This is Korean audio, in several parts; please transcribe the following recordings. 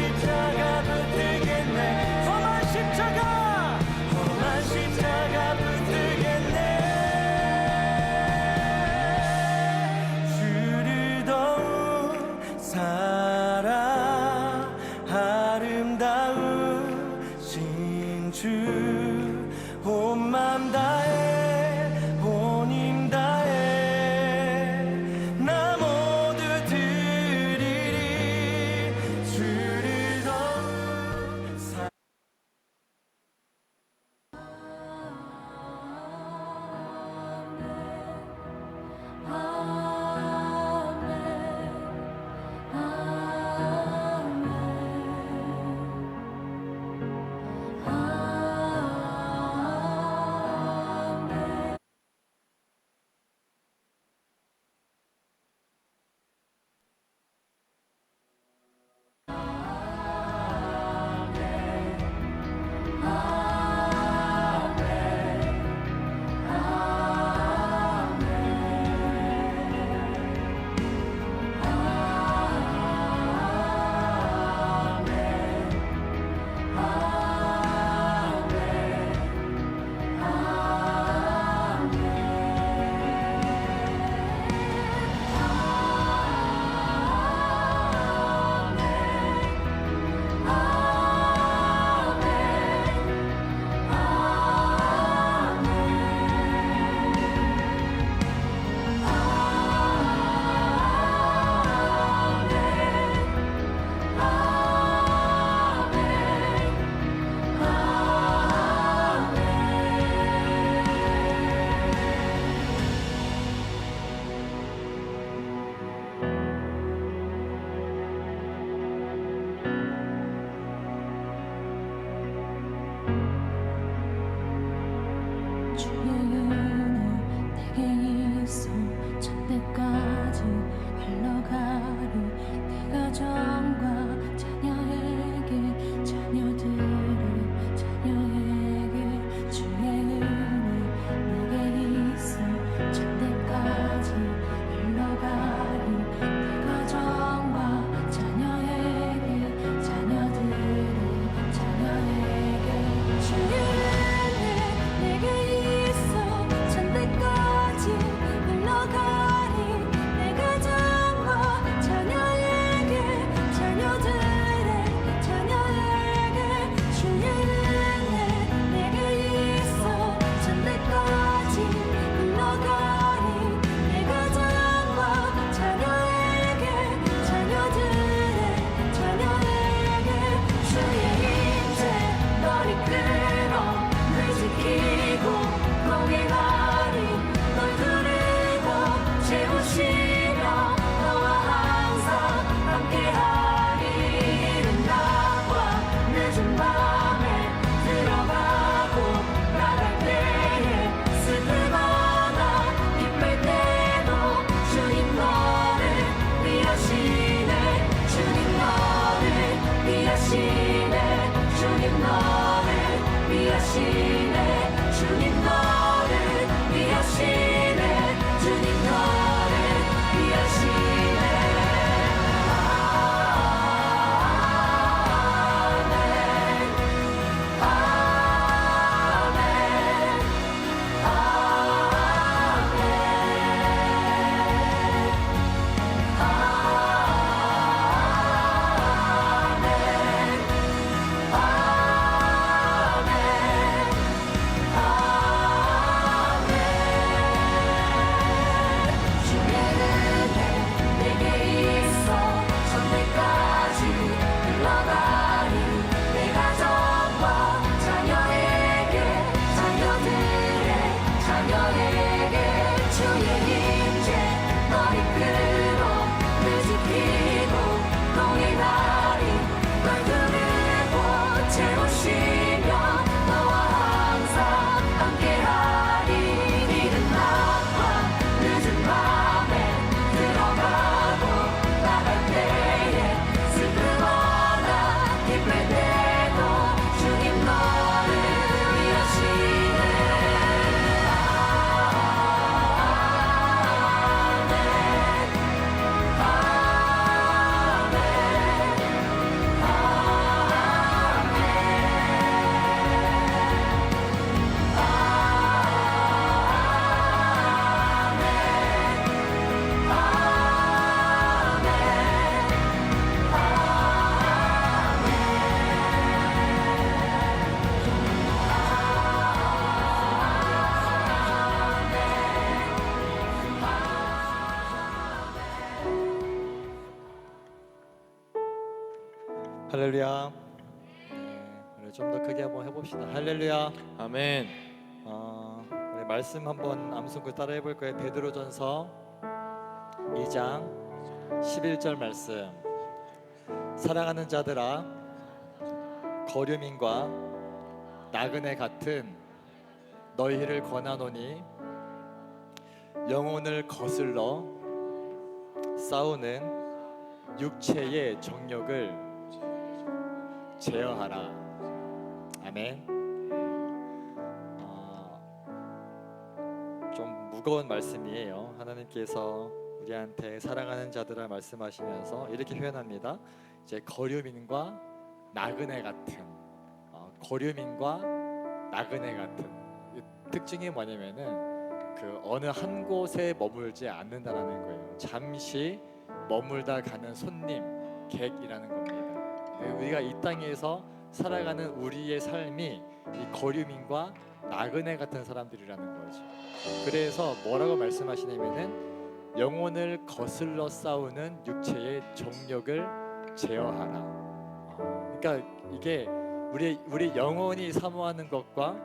십자가 붙들겠네. 험한 십자가, 험한 십자가 붙들겠네. 주를 더욱 사랑 아름다우신 주, 온 맘 다해 온 힘 다해 나 모두 드리리. 주를 할렐루야. 우리 좀 더 크게 한번 해봅시다. 할렐루야. 아멘. 우리 말씀 한번 암송구 따라 해볼 거예요. 베드로전서 2장 11절 말씀. 사랑하는 자들아, 거류민과 나그네 같은 너희를 권하노니 영혼을 거슬러 싸우는 육체의 정욕을 제어하라. 아멘. 좀 무거운 말씀이에요. 하나님께서 우리한테 사랑하는 자들아 말씀하시면서 이렇게 표현합니다. 이제 거류민과 나그네 같은, 거류민과 나그네 같은 특징이 뭐냐면은 그 어느 한 곳에 머물지 않는다라는 거예요. 잠시 머물다 가는 손님, 객이라는 겁니다. 우리가 이 땅에서 살아가는 우리의 삶이 이 거류민과 나그네 같은 사람들이라는 거죠. 그래서 뭐라고 말씀하시냐면은 영혼을 거슬러 싸우는 육체의 정욕을 제어하라. 그러니까 이게 우리 영혼이 사모하는 것과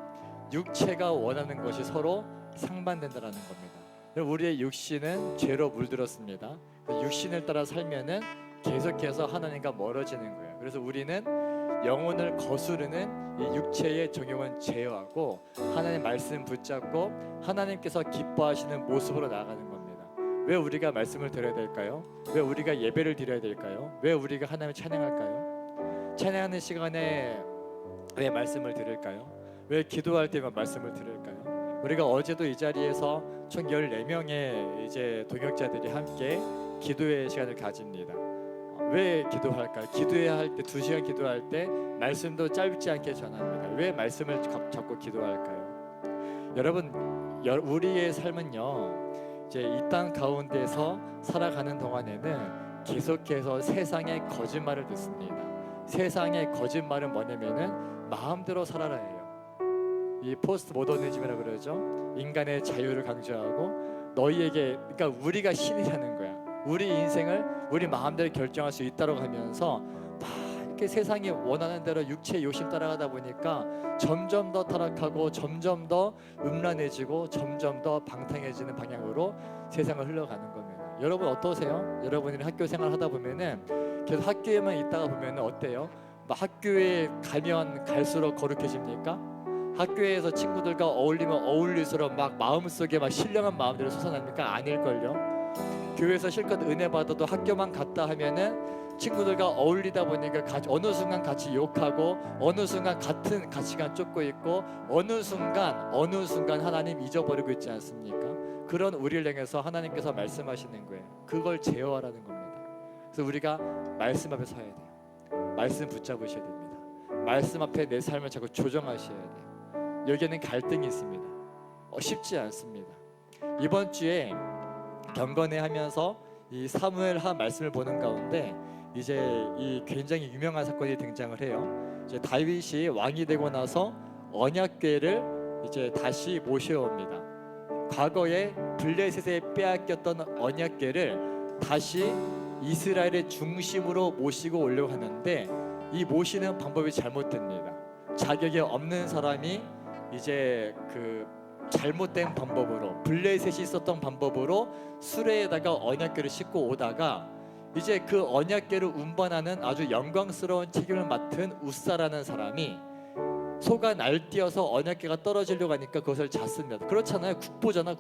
육체가 원하는 것이 서로 상반된다라는 겁니다. 우리의 육신은 죄로 물들었습니다. 육신을 따라 살면은 계속해서 하나님과 멀어지는 거예요. 그래서 우리는 영혼을 거스르는 이 육체의 정욕은 제어하고 하나님 말씀 붙잡고 하나님께서 기뻐하시는 모습으로 나아가는 겁니다. 왜 우리가 말씀을 드려야 될까요? 왜 우리가 예배를 드려야 될까요? 왜 우리가 하나님을 찬양할까요? 찬양하는 시간에 왜 말씀을 들을까요? 왜 기도할 때만 말씀을 들을까요? 우리가 어제도 이 자리에서 총 14명의 이제 동역자들이 함께 기도의 시간을 가집니다. 왜 기도할까요? 기도해야 할 때 2시간 기도할 때 말씀도 짧지 않게 전합니다. 왜 말씀을 잡고 기도할까요? 여러분, 우리의 삶은요, 이제 이 땅 가운데서 살아가는 동안에는 계속해서 세상의 거짓말을 듣습니다. 세상의 거짓말은 뭐냐면은 마음대로 살아라예요. 이 포스트 모더니즘이라고 그러죠. 인간의 자유를 강조하고 너희에게, 그러니까 우리가 신이라는 거야. 우리 인생을 우리 마음대로 결정할 수 있다고 하면서 막 이렇게 세상이 원하는 대로 육체의 욕심 따라가다 보니까 점점 더 타락하고 점점 더 음란해지고 점점 더 방탕해지는 방향으로 세상을 흘러가는 겁니다. 여러분 어떠세요? 여러분이 학교 생활 하다 보면은 계속 학교에만 있다가 보면은 어때요? 막 학교에 가면 갈수록 거룩해집니까? 학교에서 친구들과 어울리면 어울릴수록 막 마음속에 막 신령한 마음들이 솟아납니까? 아닐걸요? 교회에서 실컷 은혜 받아도 학교만 갔다 하면은 친구들과 어울리다 보니까 어느 순간 같이 욕하고 어느 순간 같은 가치관 쫓고 있고 어느 순간 하나님 잊어버리고 있지 않습니까? 그런 우리를 향해서 하나님께서 말씀하시는 거예요. 그걸 제어하라는 겁니다. 그래서 우리가 말씀 앞에 서야 돼요. 말씀 붙잡으셔야 됩니다. 말씀 앞에 내 삶을 자꾸 조정하셔야 돼요. 여기에는 갈등이 있습니다. 쉽지 않습니다. 이번 주에 경건회 하면서 이 사무엘하 말씀을 보는 가운데 이제 이 굉장히 유명한 사건이 등장을 해요. 이제 다윗이 왕이 되고 나서 언약궤를 이제 다시 모셔옵니다. 과거에 블레셋에 빼앗겼던 언약궤를 다시 이스라엘의 중심으로 모시고 오려고 하는데 이 모시는 방법이 잘못됩니다. 자격이 없는 사람이 이제 그 잘못된 방법으로 블레셋이 있었던 방법으로 수레에다가 언약궤를 싣고 오다가 이제 그 언약궤를 운반하는 아주 영광스러운 책임을 맡은 우사라는 사람이 소가 날뛰어서 언약궤가 떨어지려고 하니까 그것을 잤습니다. 그렇잖아요. 국보잖아.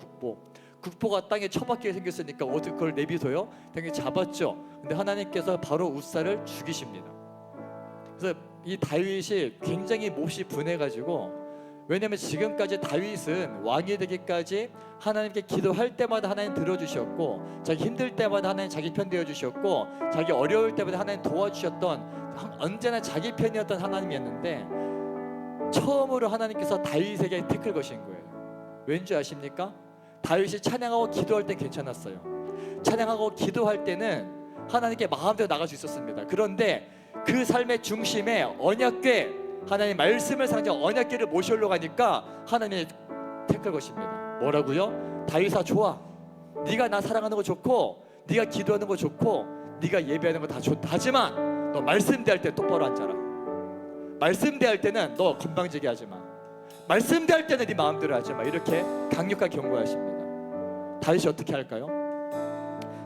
국보가 땅에 처박히게 생겼으니까 어떻게 그걸 내비둬요? 당연히 잡았죠. 근데 하나님께서 바로 우사를 죽이십니다. 그래서 이 다윗이 굉장히 몹시 분해가지고, 왜냐하면 지금까지 다윗은 왕이 되기까지 하나님께 기도할 때마다 하나님 들어주셨고, 자기 힘들 때마다 하나님 자기 편 되어주셨고, 자기 어려울 때마다 하나님 도와주셨던, 언제나 자기 편이었던 하나님이었는데 처음으로 하나님께서 다윗에게 태클 거신 거예요. 왠지 아십니까? 다윗이 찬양하고 기도할 땐 괜찮았어요. 찬양하고 기도할 때는 하나님께 마음대로 나갈 수 있었습니다. 그런데 그 삶의 중심에 언약궤, 하나님 말씀을 상징 언약궤를 모셔오려고 하니까 하나님의 태클 것입니다. 뭐라고요? 다윗아, 좋아. 네가 나 사랑하는 거 좋고, 네가 기도하는 거 좋고, 네가 예배하는 거 다 좋다. 하지만 너 말씀 대할 때 똑바로 앉아라. 말씀 대할 때는 너 건방지게 하지 마. 말씀 대할 때는 네 마음대로 하지 마. 이렇게 강력하게 경고하십니다. 다윗이 어떻게 할까요?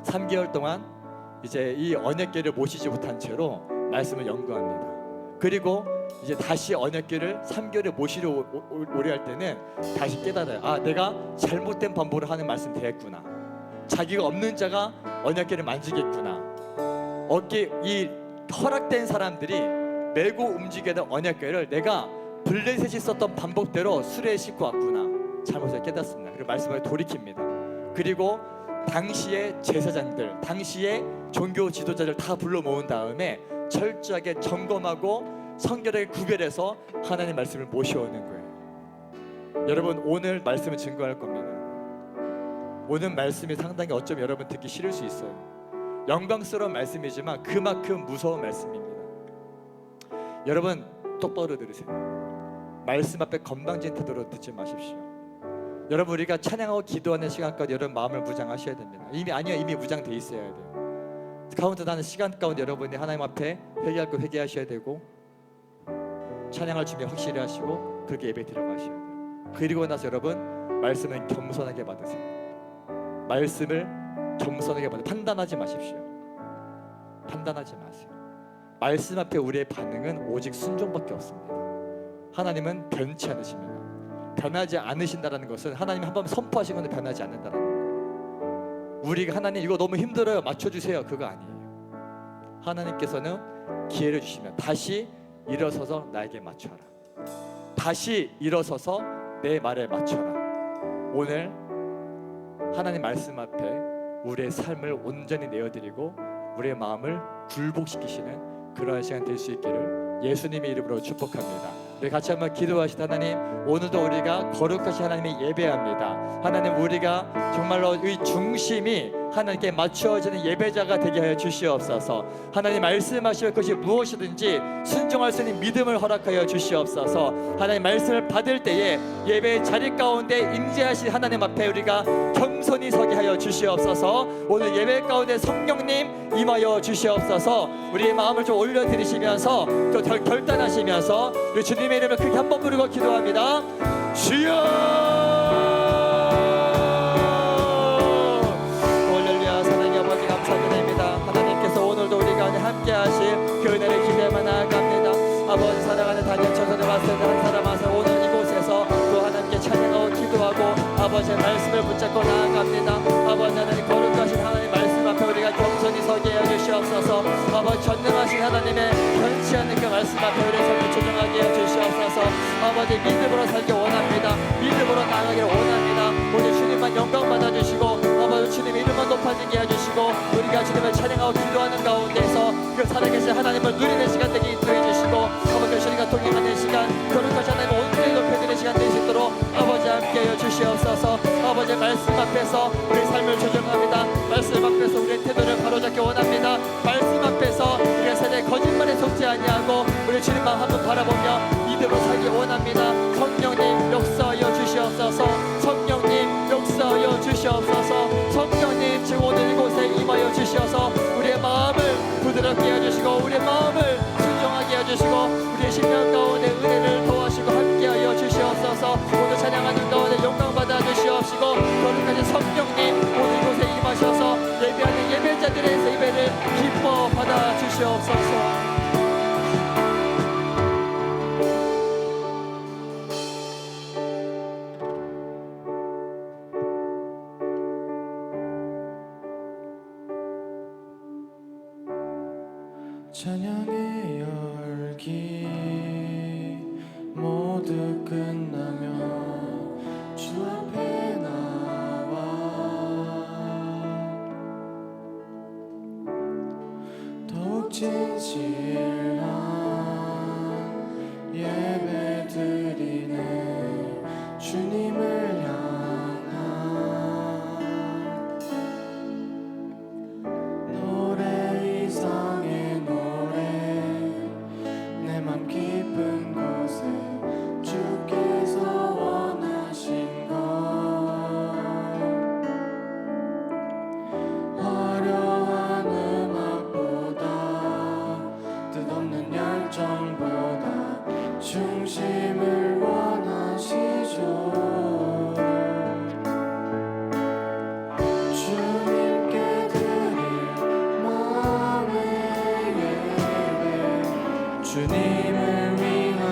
3개월 동안 이제 이 언약궤를 모시지 못한 채로 말씀을 연구합니다. 그리고 이제 다시 언약궤를 3개월에 모시려 오려 할 때는 다시 깨달아요. 아, 내가 잘못된 반복을 하는 말씀 대했구나. 자기가 없는 자가 언약궤를 만지겠구나. 어깨 이 허락된 사람들이 메고 움직이는 언약궤를 내가 블레셋이 썼던 방법대로 수레에 싣고 왔구나. 잘못을 깨닫습니다. 그리고 말씀을 돌이킵니다. 그리고 당시의 제사장들, 당시의 종교 지도자들 다 불러 모은 다음에 철저하게 점검하고 성결하게 구별해서 하나님 말씀을 모셔오는 거예요. 여러분, 오늘 말씀을 증거할 겁니다. 오늘 말씀이 상당히 어쩌면 여러분 듣기 싫을 수 있어요. 영광스러운 말씀이지만 그만큼 무서운 말씀입니다. 여러분, 똑바로 들으세요. 말씀 앞에 건방진 태도로 듣지 마십시오. 여러분, 우리가 찬양하고 기도하는 시간까지 여러분 마음을 무장하셔야 됩니다. 이미 무장돼 있어야 돼요. 카운트다는 시간 가운데 여러분이 하나님 앞에 회개할 거 회개하셔야 되고, 찬양할 준비 확실히 하시고, 그렇게 예배 들어가셔야 돼요. 그리고 나서 여러분 말씀은 겸손하게 받으세요. 말씀을 겸손하게 받으세요. 판단하지 마십시오. 판단하지 마세요. 말씀 앞에 우리의 반응은 오직 순종밖에 없습니다. 하나님은 변치 않으십니다. 변하지 않으신다는 것은 하나님이 한번 선포하신 건데 변하지 않는다는 거예요. 우리가 하나님 이거 너무 힘들어요, 맞춰주세요, 그거 아니에요. 하나님께서는 기회를 주시면 다시 일어서서 나에게 맞춰라. 다시 일어서서 내 말에 맞춰라. 오늘 하나님 말씀 앞에 우리의 삶을 온전히 내어드리고 우리의 마음을 굴복시키시는 그러한 시간 될 수 있기를 예수님의 이름으로 축복합니다. 우리 같이 한번 기도하시다. 하나님, 오늘도 우리가 거룩하신 하나님의 예배합니다. 하나님, 우리가 정말로 이 중심이 하나님께 맞추어지는 예배자가 되게 하여 주시옵소서. 하나님, 말씀하실 것이 무엇이든지 순종할 수 있는 믿음을 허락하여 주시옵소서. 하나님, 말씀을 받을 때에 예배의 자리 가운데 임재하신 하나님 앞에 우리가 겸손히 서게 하여 주시옵소서. 오늘 예배 가운데 성령님 임하여 주시옵소서. 우리의 마음을 좀 올려드리시면서 또 결단하시면서 우리 주님의 이름을 크게 한번 부르고 기도합니다. 주여! 할렐루야. 사랑의 아버지 감사드립니다. 하나님께서 오늘도 우리 가운데 함께 하실 그 은혜를 기대만 나아갑니다. 아버지, 사랑하는 단연 전선에 왔을 때 한 사람 와서 오늘 이곳에서 또 하나님께 찬양하고 기도하고 아버지의 말씀을 붙잡고 나아갑니다. 아버지, 하나님 거룩하신 하나님 말씀 앞에 우리가 겸손히 서게 하여 주시옵소서. 아버지, 전능하신 하나님의 변치 않는 그 말씀 앞에 우리의 삶을 조정하게 하여 주시옵소서. 아버지, 믿음으로 살기 원합니다. 믿음으로 나아가기를 원합니다. 오늘 주님만 영광 받아주시고 아버지, 주님 이름만 높아지게 해주시고 우리가 주님을 찬양하고 기도하는 가운데서 그 살아계신 하나님을 누리는 시간 되게 인도해 주시고 아버지, 주님과 동행하는 시간, 거룩하신 하나님을 온전히 높여드리는 시간 될 수 있도록 아버지 함께하여 주시옵소서. 아버지, 말씀 앞에서 우리 삶을 조정합니다. 말씀 앞에서 우리의 태도를 바로잡기 원합니다. 말씀 앞에서 우리의 세대의 거짓말에 속지 아니하고 우리 주님만 한번 바라보며 믿음으로 살기 원합니다. 성령님 역사하여 주시옵소서. 성령님 역사하여 주시옵소서. 성령님 지금 오늘 이곳에 임하여 주시어서 우리의 마음을 부드럽게 해주시고 우리의 마음을 순종하게 해주시고 우리의 심령 가운데 은혜를 더하시고 함께하여 주시옵소서. 오늘 찬양하는 가운데 영광 받아 주시옵시고 거룩하신 성령님 오늘 이곳에 임하셔서 예배하는 예배자들의 예배를 기뻐 받아 주시옵소서. 찬양의 열기 모두 끝나면 주 앞에 나와 더욱 진실한 예배 드리는 주님을 향한 노래 이상의 내 맘 깊은 곳에 주께서 원하신 것 화려한 음악보다 주님을 위한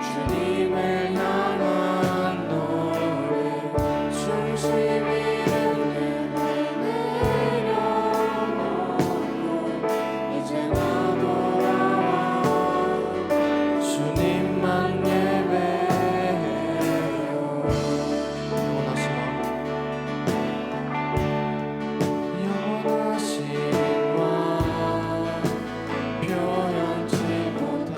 주님을 향한 노래 중심 이름 예배 내려놓고 이제 나 돌아와 주님만 예배해요. 영원하신 왕 표현치 못할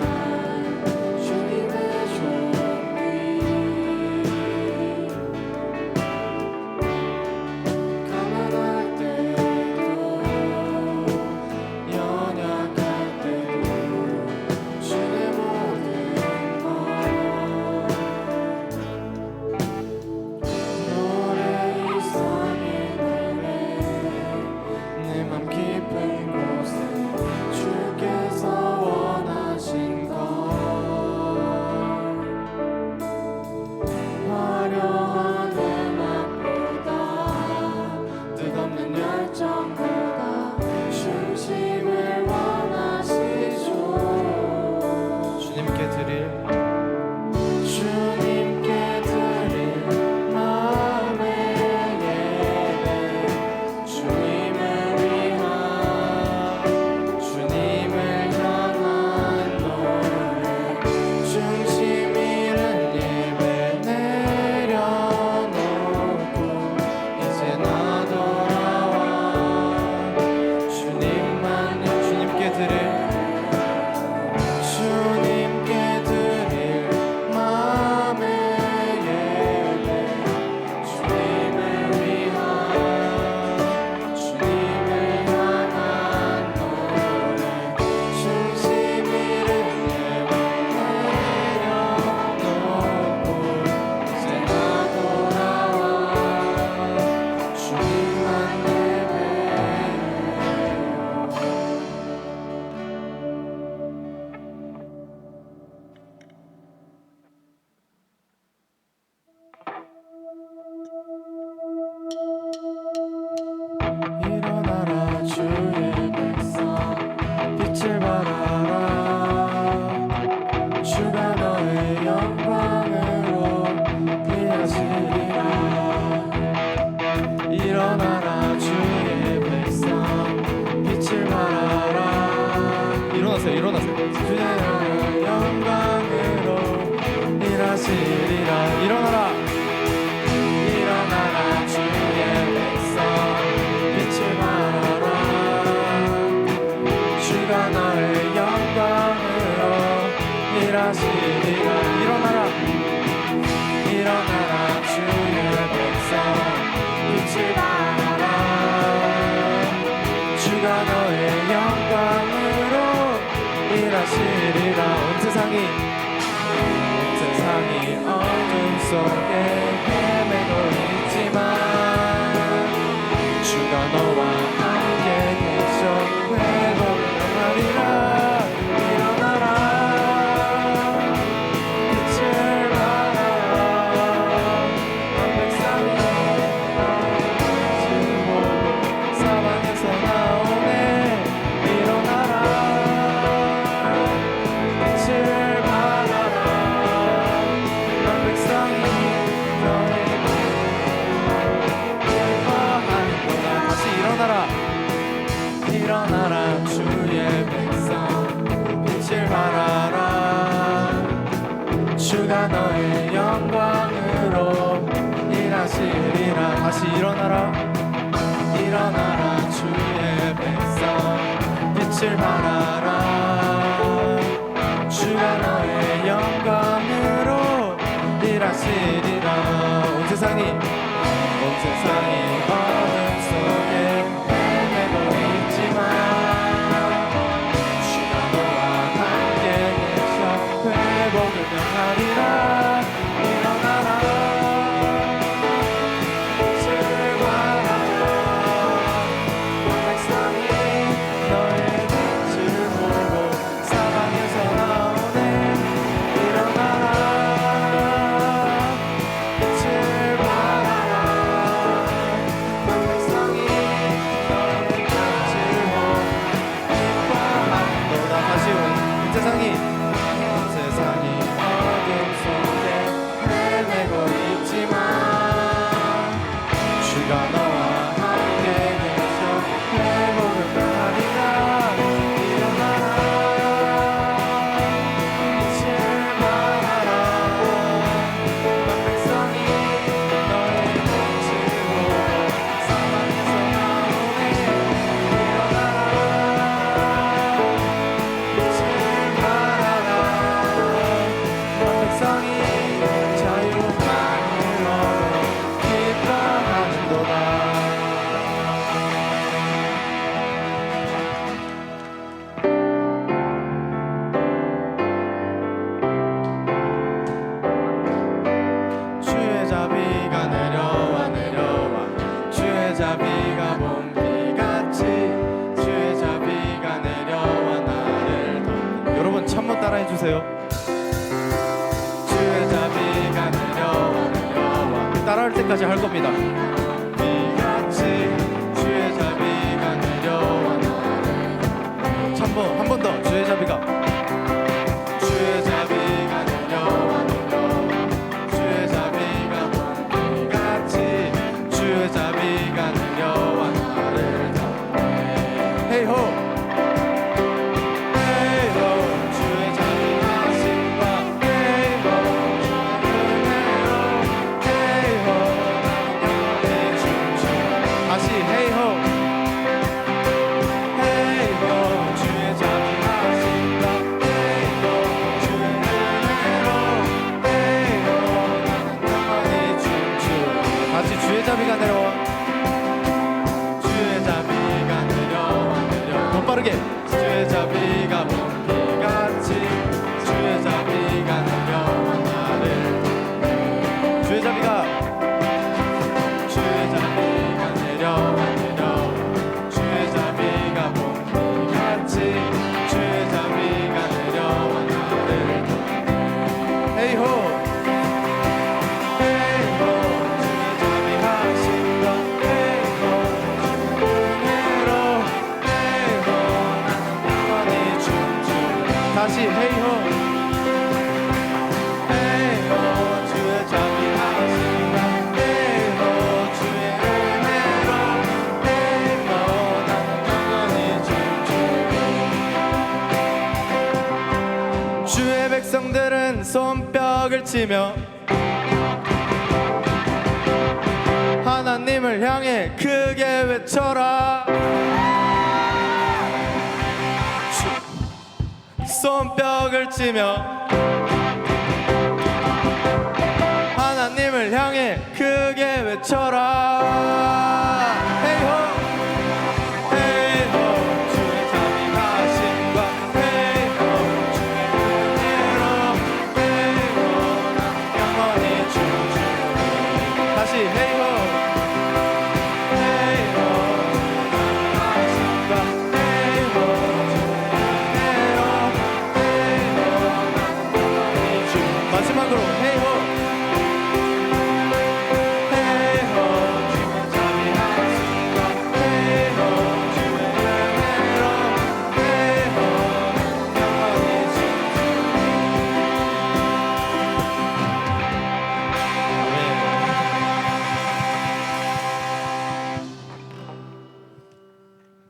주님의 존귀 가난할 때도 연약할 때도 주의 모든 것 노래 이상의 노래 내 맘 깊은 곳에 주께서 원하신 것 화려한 음악보다 뜻없는 열정보다 중심을 원하시죠. 주님께 드릴 마음의 예배 주님을 위한 주님을 향한 노래 중심 잃은 예배 내려놓고 이제 나 돌아와 주님께 드릴 마음의 예배 주님을 위한 주님을 향한 노래 중심 잃은 예배 내려놓고 이제 나 돌아와 주님만 예배해요. 일어나라 주의 백성 빛을 발하라 주가 너의 영광으로 일하시리라. 일어나라 주의 백성 빛을 발하라. 일어나세요. 주의 영광으로 일하시리라. 일어나라 주의 백성 빛을 발하라 주가 너의 영광으로 일하시리라. 일어나라 주의 백성 빛을 발하라 주가 너의 영광으로 일하시리라. 온 세상이 어둠 속에 헤매고 있지만 주가 너와 함께 계셔 회복을 하리라. 일어나라 빛을 발하라 온 백성이 빛을 보고 사방에서 나오네. 일어나라 빛을 발하라 온 백성이 너의 일어나라 주의 백성 빛을 발하라 주가 너의 영광으로 일하시리라. 다시 일어나라 주의 백성 빛을 발하라 주가 너의 영광으로 일하시리라. 온 세상이 어둠 속에 헤매고 있지만 주가 너와 함께 계셔 회복을 명하리라. 일어나라 빛을 발하라 온 백성이 너의 빛을 보고 세상이 어둠 속에 헤매고 있지만 주가 너와 함께 계셔 회복을 가리라 일어나라 빛을 발하라 온 백성이 너의 빛을 보고 사방에서 나오네 일어나라 빛을 발하라 온 백성이 자유만을 얻어 기뻐하는도다. 주의 자비가 내려와 내려와 주의 자비가 봄비같이 주의 자비가 내려와 나를 덮는 여러분 한번 따라해주세요. 주의 자비가 내려와 내려와 따라할 때까지 할 겁니다. 비같이 주의 자비가 내려와 나를 한 번 더 주의 자비가 주의 자비가 내려와 내려와 주의 자비가 봄비같이 주의 자비가 내려와 나를 덮네 헤이호 헤이호 주의 자비 하심과 헤이호 은혜로 헤이호 나는 춤추 다시 헤이호 헤이호 주의 자비 하심과 헤이호 주의 은혜로 헤이호 나는 영원히 춤추 다시 주의 자비가 내려와 주의 자비가 내려와 내려와 더 빠르게 주의 자비가 봄비같이 주의 자비가 내려와 나를 주의 자비가 주의 자비가 내려와 내려와 주의 자비가 봄비같이 주의 자비가 내려와 나를 헤이호 헤이호 주의 자비 하심과 헤이호 은혜로 헤이호 나는 영원히 춤추 다시 헤이호 헤이호 주의 자비 하심과 헤이호 주의 은혜로 헤이호 나는 영원히 춤추 주의 백성들은 손뼉을 치며 하나님을 향해 크게 외쳐라 손뼉을 치며 하나님을 향해 크게 외쳐라 헤이호 헤이호 주의 자비 하심과 헤이호 주의 은혜로 헤이호 나는 영원히 춤추리 다시 헤이호 헤이호 주의 자비 하심과 헤이호 주의 은혜로 헤이호 나는 영원히 춤추리 마지막으로 헤이호 헤이호 주의 자비 하심과 헤이호 주의 은혜로 헤이호 나는 영원히 춤추리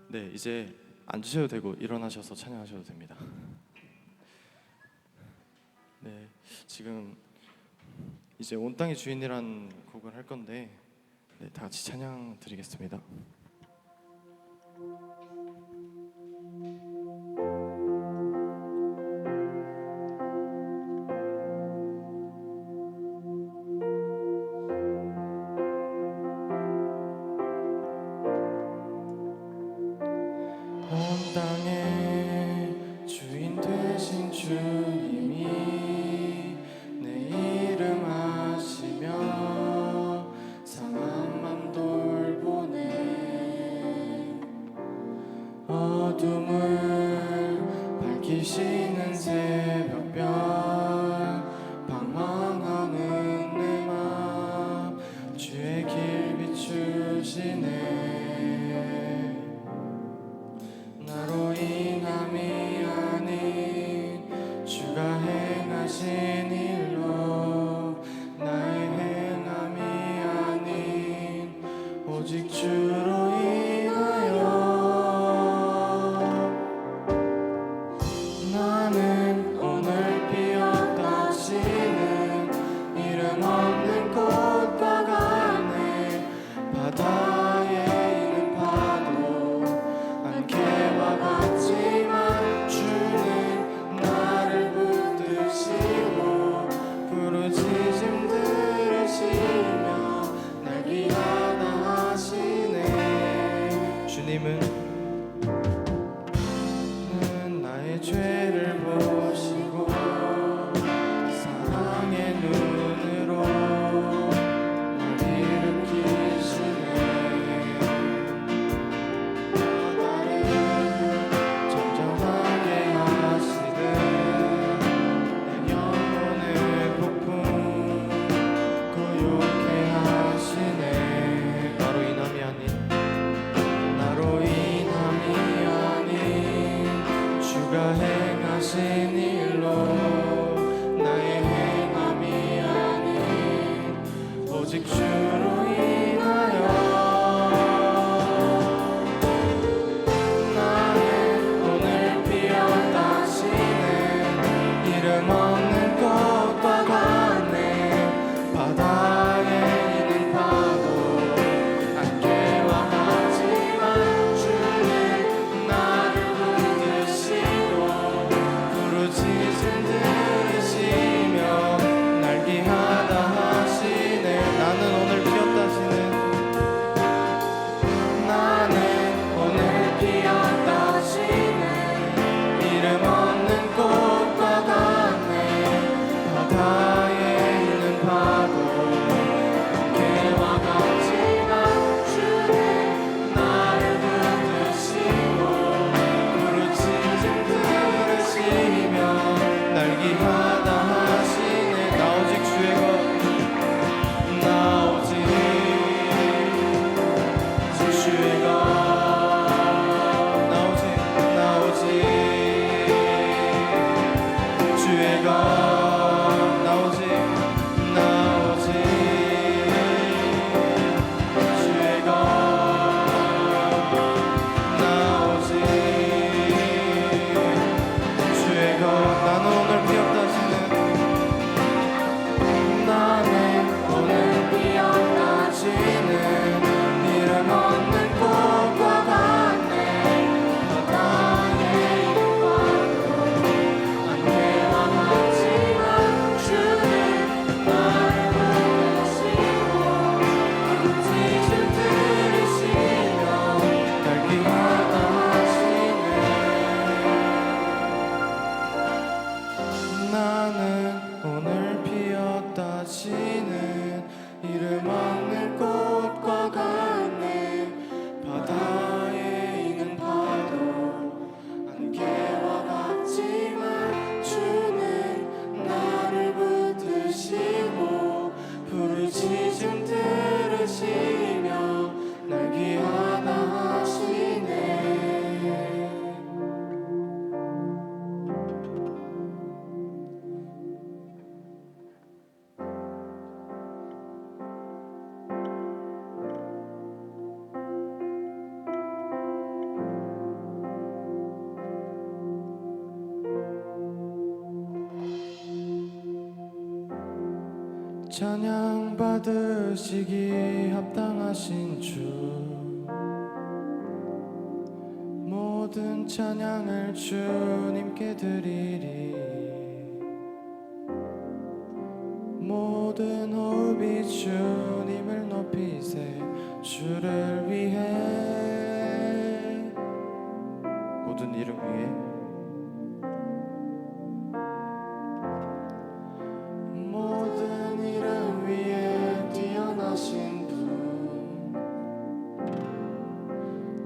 네, 이제 앉으셔도 되고 일어나셔서 찬양하셔도 됩니다. 네, 지금 이제 온 땅의 주인이란 곡을 할 건데 네, 다 같이 찬양 드리겠습니다. 온 땅의 주인 되신 주님이 내 이름 아시며 상한 맘 돌보네 어둠을 밝히시는 새벽별 방황하는 내 맘 주의 길 비추시네 나로 인함이 아닌 주가 행하신 일로 나의 행함이 아닌 오직 주로 인하여 나는 오늘 피었다 지는 이름 없는 꽃과 같네. 바다에 있는 파도 안개와 같지만 주는 나를 붙드시고 부르짖음 들으시며 날개하다 하시네. 나는 오늘 피었다 지는 나는 오늘 피었다 지는 이름 없는 꽃과 같네. 바다에 있는 파도 안개와 같지만 주는 나를 붙드시고 부르짖음 들으시며 날개하다 하시네. 나 오직 주의 것 나 오직 주의 것 나 오직 주의 것 나 오직 주의 것 나 오직 주의 것. 나는 오늘 피었다 지는 나는 오늘 피었다 지는 이름 없는 꽃과 같네. 바다에 있는 파도 안개와 같지만 주는 나를 붙드시고 부르짖음 들으시며 날개하다 하시네. 나는 오늘 피었다 지는 이름 없는 꽃과 같네. 바다에 있는 파도 안개와 같지만 주는 나를 붙드시고 부르짖음 들으시며 날개하다 하시네. 찬양 받으시기 합당하신 주 모든 찬양을 주님께 드리리. 모든 호흡이 주님을 높이세. 주를 위해 모든 이름 위에 모든 이름 위에 뛰어나신 분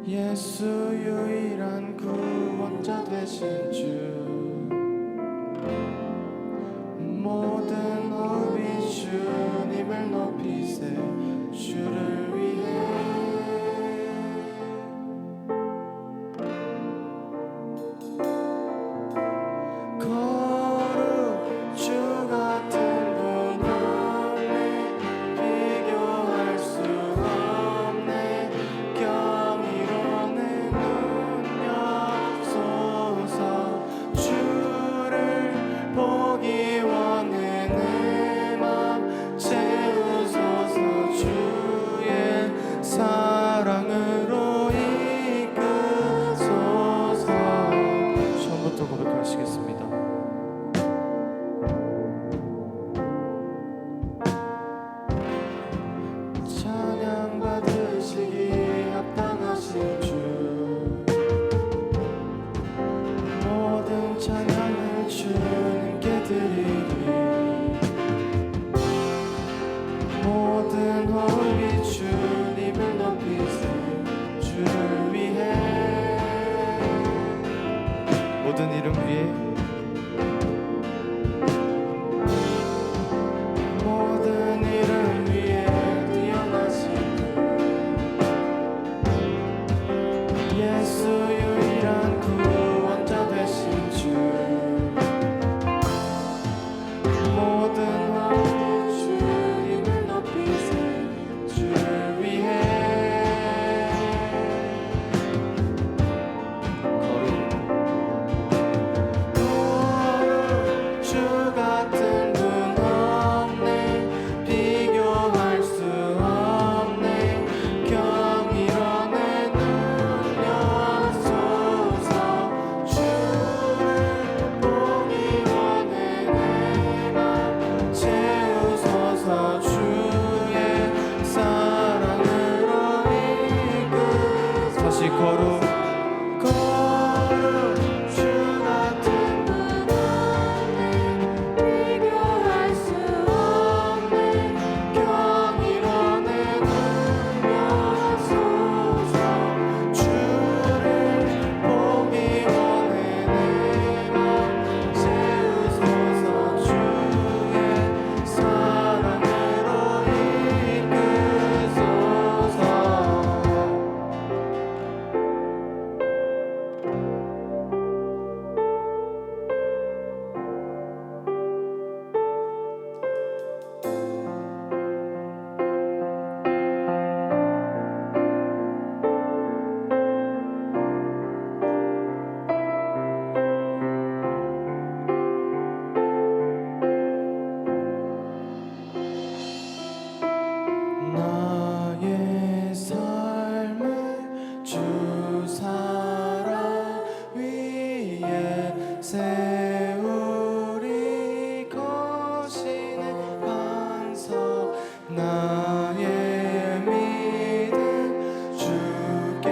예수 유일한 구원자 되신 주 모든 호흡이 주님을 높이세. 주를 위해 거룩 주 같은 분 없네. 비교할 수 없네. 경이로는 눈 여소서. 주를 보기 원해. 내 맘 채우소서. 주의 사랑으로 이끄소서. 처음부터 고백하시겠습니다. 찬양 받으시기 합당하신 주 모든 찬양을 주님께 드리리. 모든 호흡이 주님을 높이세. 주를 위해 모든 이름 위에 모든 이름 위에 뛰어나신 분 예수 유일한 구원자 되신 세우리 거시는 반석 나의 믿음 주께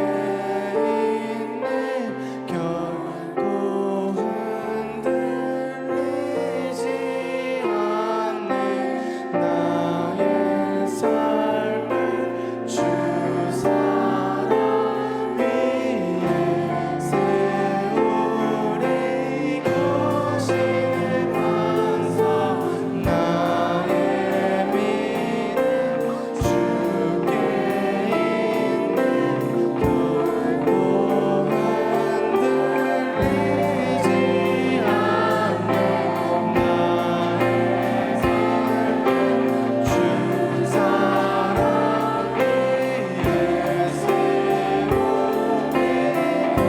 있네 결코 흔들리지 않네 나의 삶을 주 사랑 위에 세우리 거시는 반석 나의 믿음 주께 있네 결코 흔들리지 않네 나의 삶을 주 사랑 위에 세우리 거시는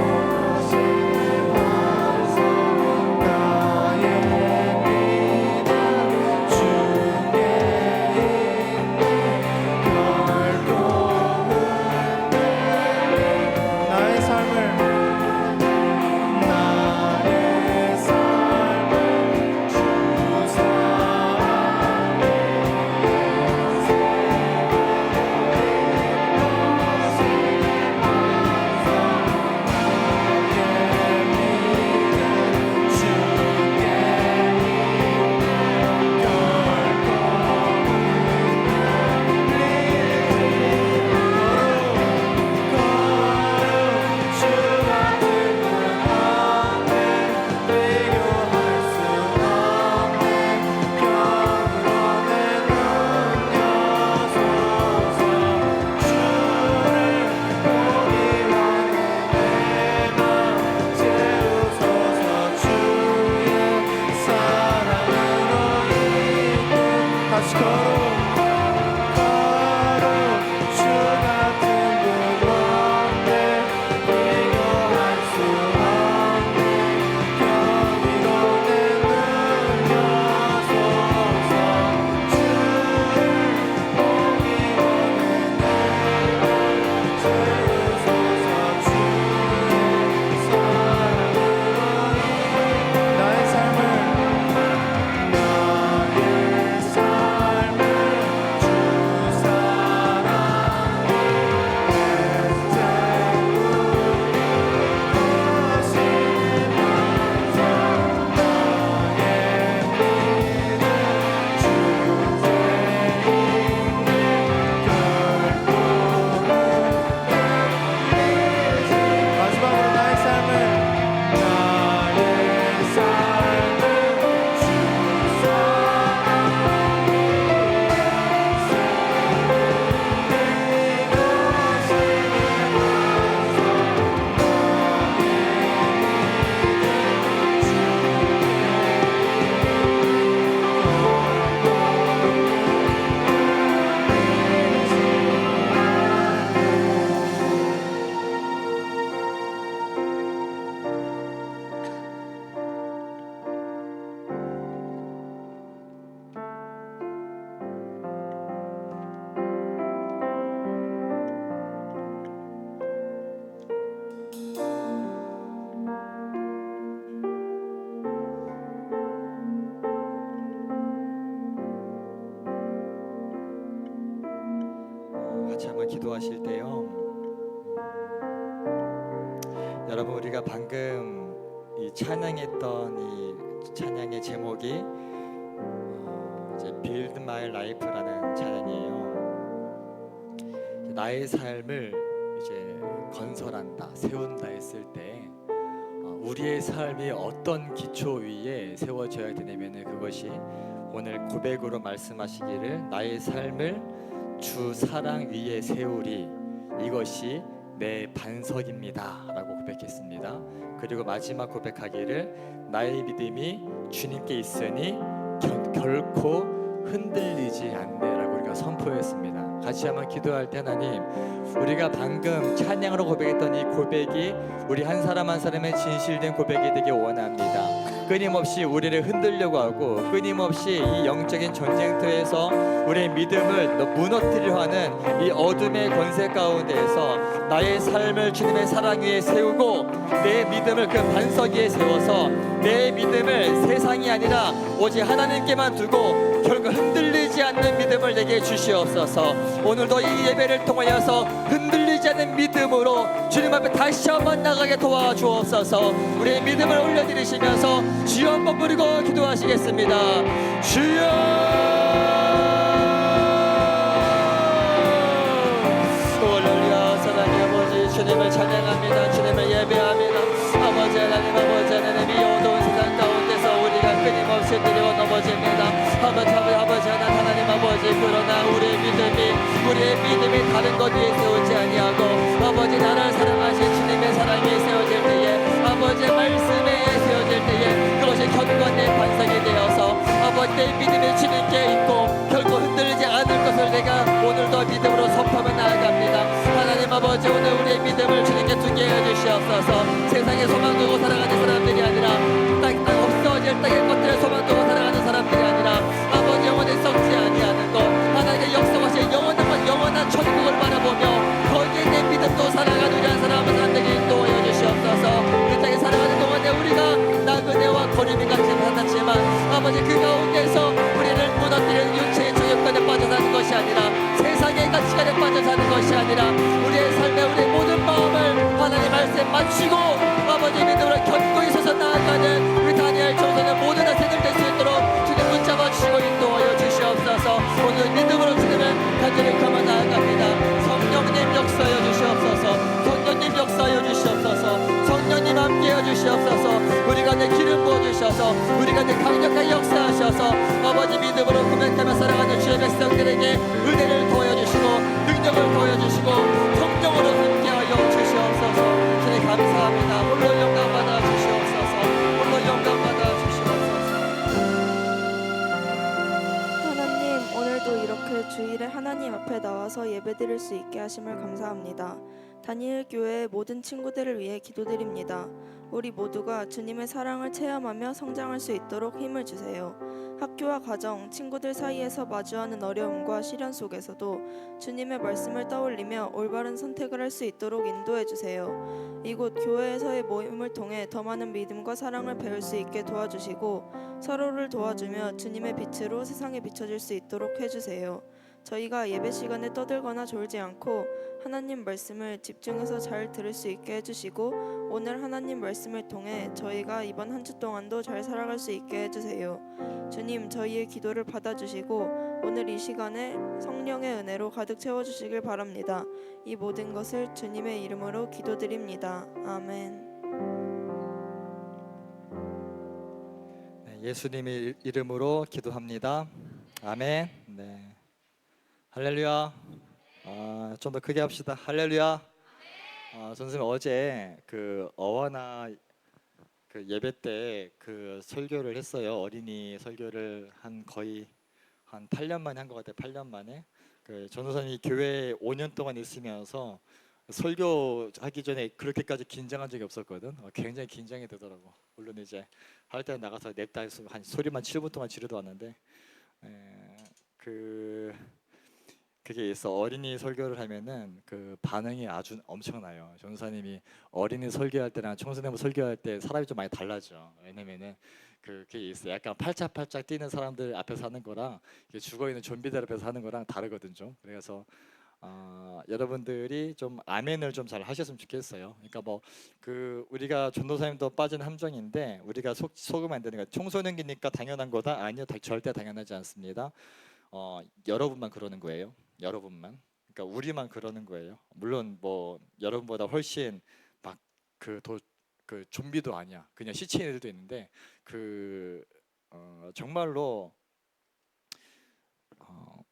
반석 나의 믿음 주께 있네 결코 나의 삶을 주 다시 걸어 주 같은 분 없네 비교할 수 없네 경이로운 능력 소서 주를 보기 원해 내맘 채우소서 주의 사랑으로 나의 삶을 주 사랑 마지막으로 나의 삶을 주 같이 한번 기도하실 때요. 여러분 우리가 방금 이 찬양했던 이 찬양의 제목이 이제 Build My Life라는 찬양이에요. 나의 삶을 이제 건설한다, 세운다 했을 때 우리의 삶이 어떤 기초 위에 세워져야 되냐면은 그것이 오늘 고백으로 말씀하시기를 나의 삶을 주 사랑 위에 세우리 이것이 내 반석입니다 라고 고백했습니다. 그리고 마지막 고백하기를 나의 믿음이 주님께 있으니 결코 흔들리지 않네 라고 우리가 선포했습니다. 같이 한번 기도할 때 하나님 우리가 방금 찬양으로 고백했던 이 고백이 우리 한 사람 한 사람의 진실된 고백이 되길 원합니다. 끊임없이 우리를 흔들려고 하고 끊임없이 이 영적인 전쟁터에서 우리의 믿음을 무너뜨리려 하는 이 어둠의 권세 가운데에서 나의 삶을 주님의 사랑 위에 세우고 내 믿음을 그 반석 위에 세워서 내 믿음을 세상이 아니라 오직 하나님께만 두고 결국 흔들리지 않는 믿음을 내게 주시옵소서. 오늘도 이 예배를 통하여서 흔들리지 않는 믿음으로 주님 앞에 다시 한번 나가게 도와주옵소서. 우리의 믿음을 올려드리시면서 주여 한번 부르고 기도하시겠습니다. 주여. 주님을 찬양합니다. 주님을 예배합니다. 아버지 하나님, 아버지 하나님, 이 어두운 세상 가운데서 우리가 끊임없이 내려 넘어집니다. 아버지 하나님, 아버지, 그러나 우리의 믿음이 다른 것 위에 세우지 아니하고 아버지 나를 사랑하신 주님의 사랑 위에 세워질 때에 아버지의 말씀에 세워질 때에 그것이 견고한 내 반석이 되어서 아버지 내 믿음이 주님께 있고 결코 흔들리지 않을 것을 내가 오늘도 믿음으로 선포하며 나아갑니다. 하나님 아버지, 오늘 우리의 믿음을 주님께 두게 해주시옵소서. 세상에 소망 두고 살아가는 사람들이 아니라 땅 없어질 땅의 것들을 소망 두고 살아가는 사람들이 아니라 아버지 영원히 썩지 아니하는 것 하나님의 역사하신 영원한 천국을 바라보며 거기에 내 믿음도 살아가는 우리한 사람들에게 인도하여 주시옵소서. 이 땅에 살아가는 동안에 우리가 나그네와 거리비 같이 만났지만 아버지 그 가운데서 우리를 무너뜨리는 육체의 정욕관에 빠져 사는 것이 아니라 세상의 가치관에 빠져 사는 것이 아니라 우리의 삶에 우리의 모든 마음을 하나님 말씀에 맞추고 아버지 믿음으로 견고히 서서 나아가는 우리 다니엘 전사는 모든 학생들 될 수 있도록 주님 붙잡아 주시고 인도하여 주시옵소서. 오늘 믿음으로 주님을 간절히 감아 나아갑니다. 성령님 역사하여 주시옵소서. 성령님 역사하여 주시옵소서. 성령님 함께하여 주시옵소서. 우리가 내 기름 부어 주셔서 우리가 내 강력하게 역사하셔서 아버지 믿음으로 고백하며 살아가는 주의 백성들에게 은혜를 더하여 주시고 능력을 더하여 주시고 성령으로 함께하여 주시옵소서. 주님 감사합니다. 홀로 영광 받아 주시옵소서. 홀로 영광 받아 주시옵소서. 하나님, 오늘도 이렇게 주일에 하나님 앞에 나와서 예배드릴 수 있게 하심을 감사합니다. 다니엘 교회의 모든 친구들을 위해 기도드립니다. 우리 모두가 주님의 사랑을 체험하며 성장할 수 있도록 힘을 주세요. 학교와 가정, 친구들 사이에서 마주하는 어려움과 시련 속에서도 주님의 말씀을 떠올리며 올바른 선택을 할 수 있도록 인도해 주세요. 이곳 교회에서의 모임을 통해 더 많은 믿음과 사랑을 배울 수 있게 도와주시고 서로를 도와주며 주님의 빛으로 세상에 비춰질 수 있도록 해주세요. 저희가 예배 시간에 떠들거나 졸지 않고 하나님 말씀을 집중해서 잘 들을 수 있게 해주시고 오늘 하나님 말씀을 통해 저희가 이번 한 주 동안도 잘 살아갈 수 있게 해주세요. 주님, 저희의 기도를 받아주시고 오늘 이 시간에 성령의 은혜로 가득 채워주시길 바랍니다. 이 모든 것을 주님의 이름으로 기도드립니다. 아멘. 예수님의 이름으로 기도합니다. 아멘. 네. 할렐루야. 좀 더 크게 합시다. 할렐루야. 선생님 어제 그 어와나 그 예배 때 그 설교를 했어요. 어린이 설교를 거의 한 8년 만에 한 것 같아요. 8년 만에. 그 전도사님이 교회에 5년 동안 있으면서 설교하기 전에 그렇게까지 긴장한 적이 없었거든. 굉장히 긴장이 되더라고. 물론 이제 할 때 나가서 냅다 해서 한 소리만 7분 동안 지르도 왔는데 그게 있어. 어린이 설교를 하면은 그 반응이 아주 엄청나요. 전도사님이 어린이 설교할 때랑 청소년 설교할 때 사람이 좀 많이 달라져. 왜냐면은 그게 있어. 약간 팔짝팔짝 뛰는 사람들 앞에서 하는 거랑 죽어 있는 좀비들 앞에서 하는 거랑 다르거든 좀. 그래서 여러분들이 좀 아멘을 좀 잘 하셨으면 좋겠어요. 그러니까 뭐 우리가 전도사님도 빠진 함정인데 우리가 속으면 안 되는 거야. 청소년기니까 당연한 거다? 아니요, 절대 당연하지 않습니다. 여러분만 그러는 거예요. 여러분만. 그러니까 우리만 그러는 거예요. 물론 뭐 여러분보다 훨씬 막 그 좀비도 아니야. 그냥 시체인 애들도 있는데 정말로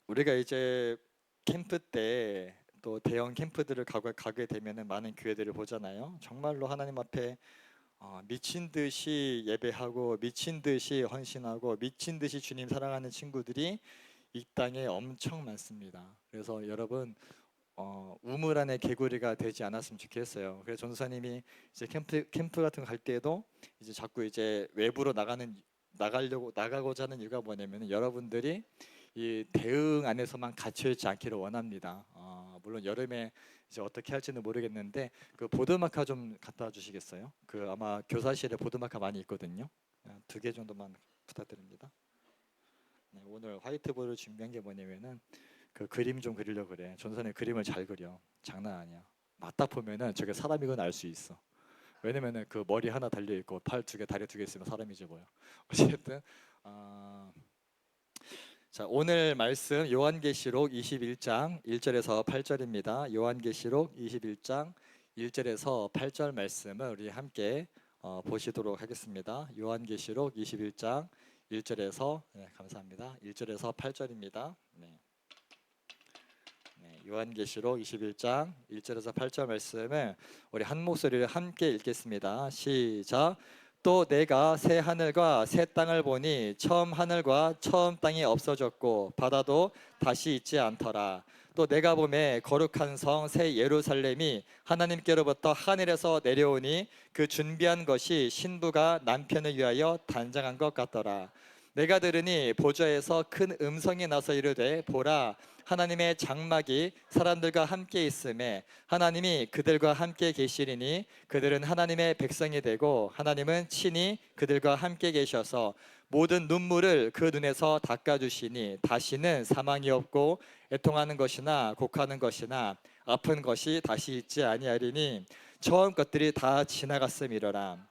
우리가 이제 캠프 때 또 대형 캠프들을 가게 되면은 많은 교회들을 보잖아요. 정말로 하나님 앞에 미친 듯이 예배하고 미친 듯이 헌신하고 미친 듯이 주님 사랑하는 친구들이 이 땅에 엄청 많습니다. 그래서 여러분 우물 안에 개구리가 되지 않았으면 좋겠어요. 그래서 전도사님이 이제 캠프 같은 거 갈 때도 이제 자꾸 이제 외부로 나가고자 하는 이유가 뭐냐면 여러분들이 이 대응 안에서만 갇혀 있지 않기를 원합니다. 물론 여름에 이제 어떻게 할지는 모르겠는데 그 보드마카 좀 갖다 주시겠어요? 그 아마 교사실에 보드마카 많이 있거든요. 2개 정도만 부탁드립니다. 네, 오늘 화이트보드를 준비한 게 뭐냐면은 그 그림 좀 그리려고 그래. 전선에 그림을 잘 그려. 장난 아니야. 맞다 보면은 저게 사람이건 알 수 있어. 왜냐면은 그 머리 하나 달려 있고 팔 2개, 다리 2개 있으면 사람이지 뭐야. 어쨌든 자, 오늘 말씀 요한계시록 21장 1절에서 8절입니다. 요한계시록 21장 1절에서 8절 말씀을 우리 함께 보시도록 하겠습니다. 요한계시록 21장 1절에서 감사합니다. 1절에서 8절입니다. 요한계시록 21장 1절에서 8절 말씀을 우리 한 목소리를 함께 읽겠습니다. 시작. 또 내가 새 하늘과 새 땅을 보니 처음 하늘과 처음 땅이 없어졌고 바다도 다시 있지 않더라. 또 내가 보매 거룩한 성 새 예루살렘이 하나님께로부터 하늘에서 내려오니 그 준비한 것이 신부가 남편을 위하여 단장한 것 같더라. 내가 들으니 보좌에서 큰 음성이 나서 이르되 보라 하나님의 장막이 사람들과 함께 있음에 하나님이 그들과 함께 계시리니 그들은 하나님의 백성이 되고 하나님은 친히 그들과 함께 계셔서 모든 눈물을 그 눈에서 닦아주시니 다시는 사망이 없고 애통하는 것이나 곡하는 것이나 아픈 것이 다시 있지 아니하리니 처음 것들이 다 지나갔음이로라.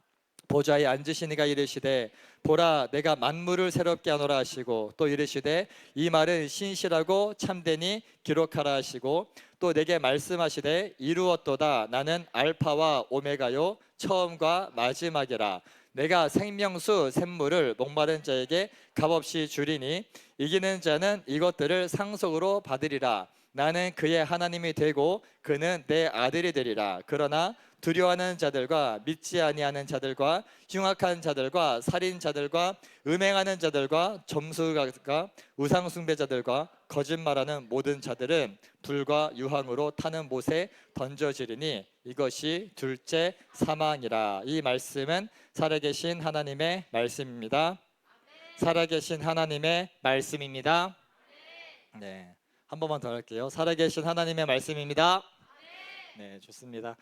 보좌에 앉으신 이가 이르시되 보라 내가 만물을 새롭게 하노라 하시고 또 이르시되 이 말은 신실하고 참되니 기록하라 하시고 또 내게 말씀하시되 이루었도다 나는 알파와 오메가요 처음과 마지막이라. 내가 생명수 샘물을 목마른 자에게 값없이 주리니 이기는 자는 이것들을 상속으로 받으리라. 나는 그의 하나님이 되고 그는 내 아들이 되리라. 그러나 두려워하는 자들과 믿지 아니하는 자들과 흉악한 자들과 살인자들과 음행하는 자들과 점수가 우상 숭배자들과 거짓말하는 모든 자들은 불과 유황으로 타는 못에 던져지리니 이것이 둘째 사망이라. 이 말씀은 살아계신 하나님의 말씀입니다. 살아계신 하나님의 말씀입니다. 네, 한 번만 더 할게요. 살아계신 하나님의 말씀입니다. 네, 좋습니다.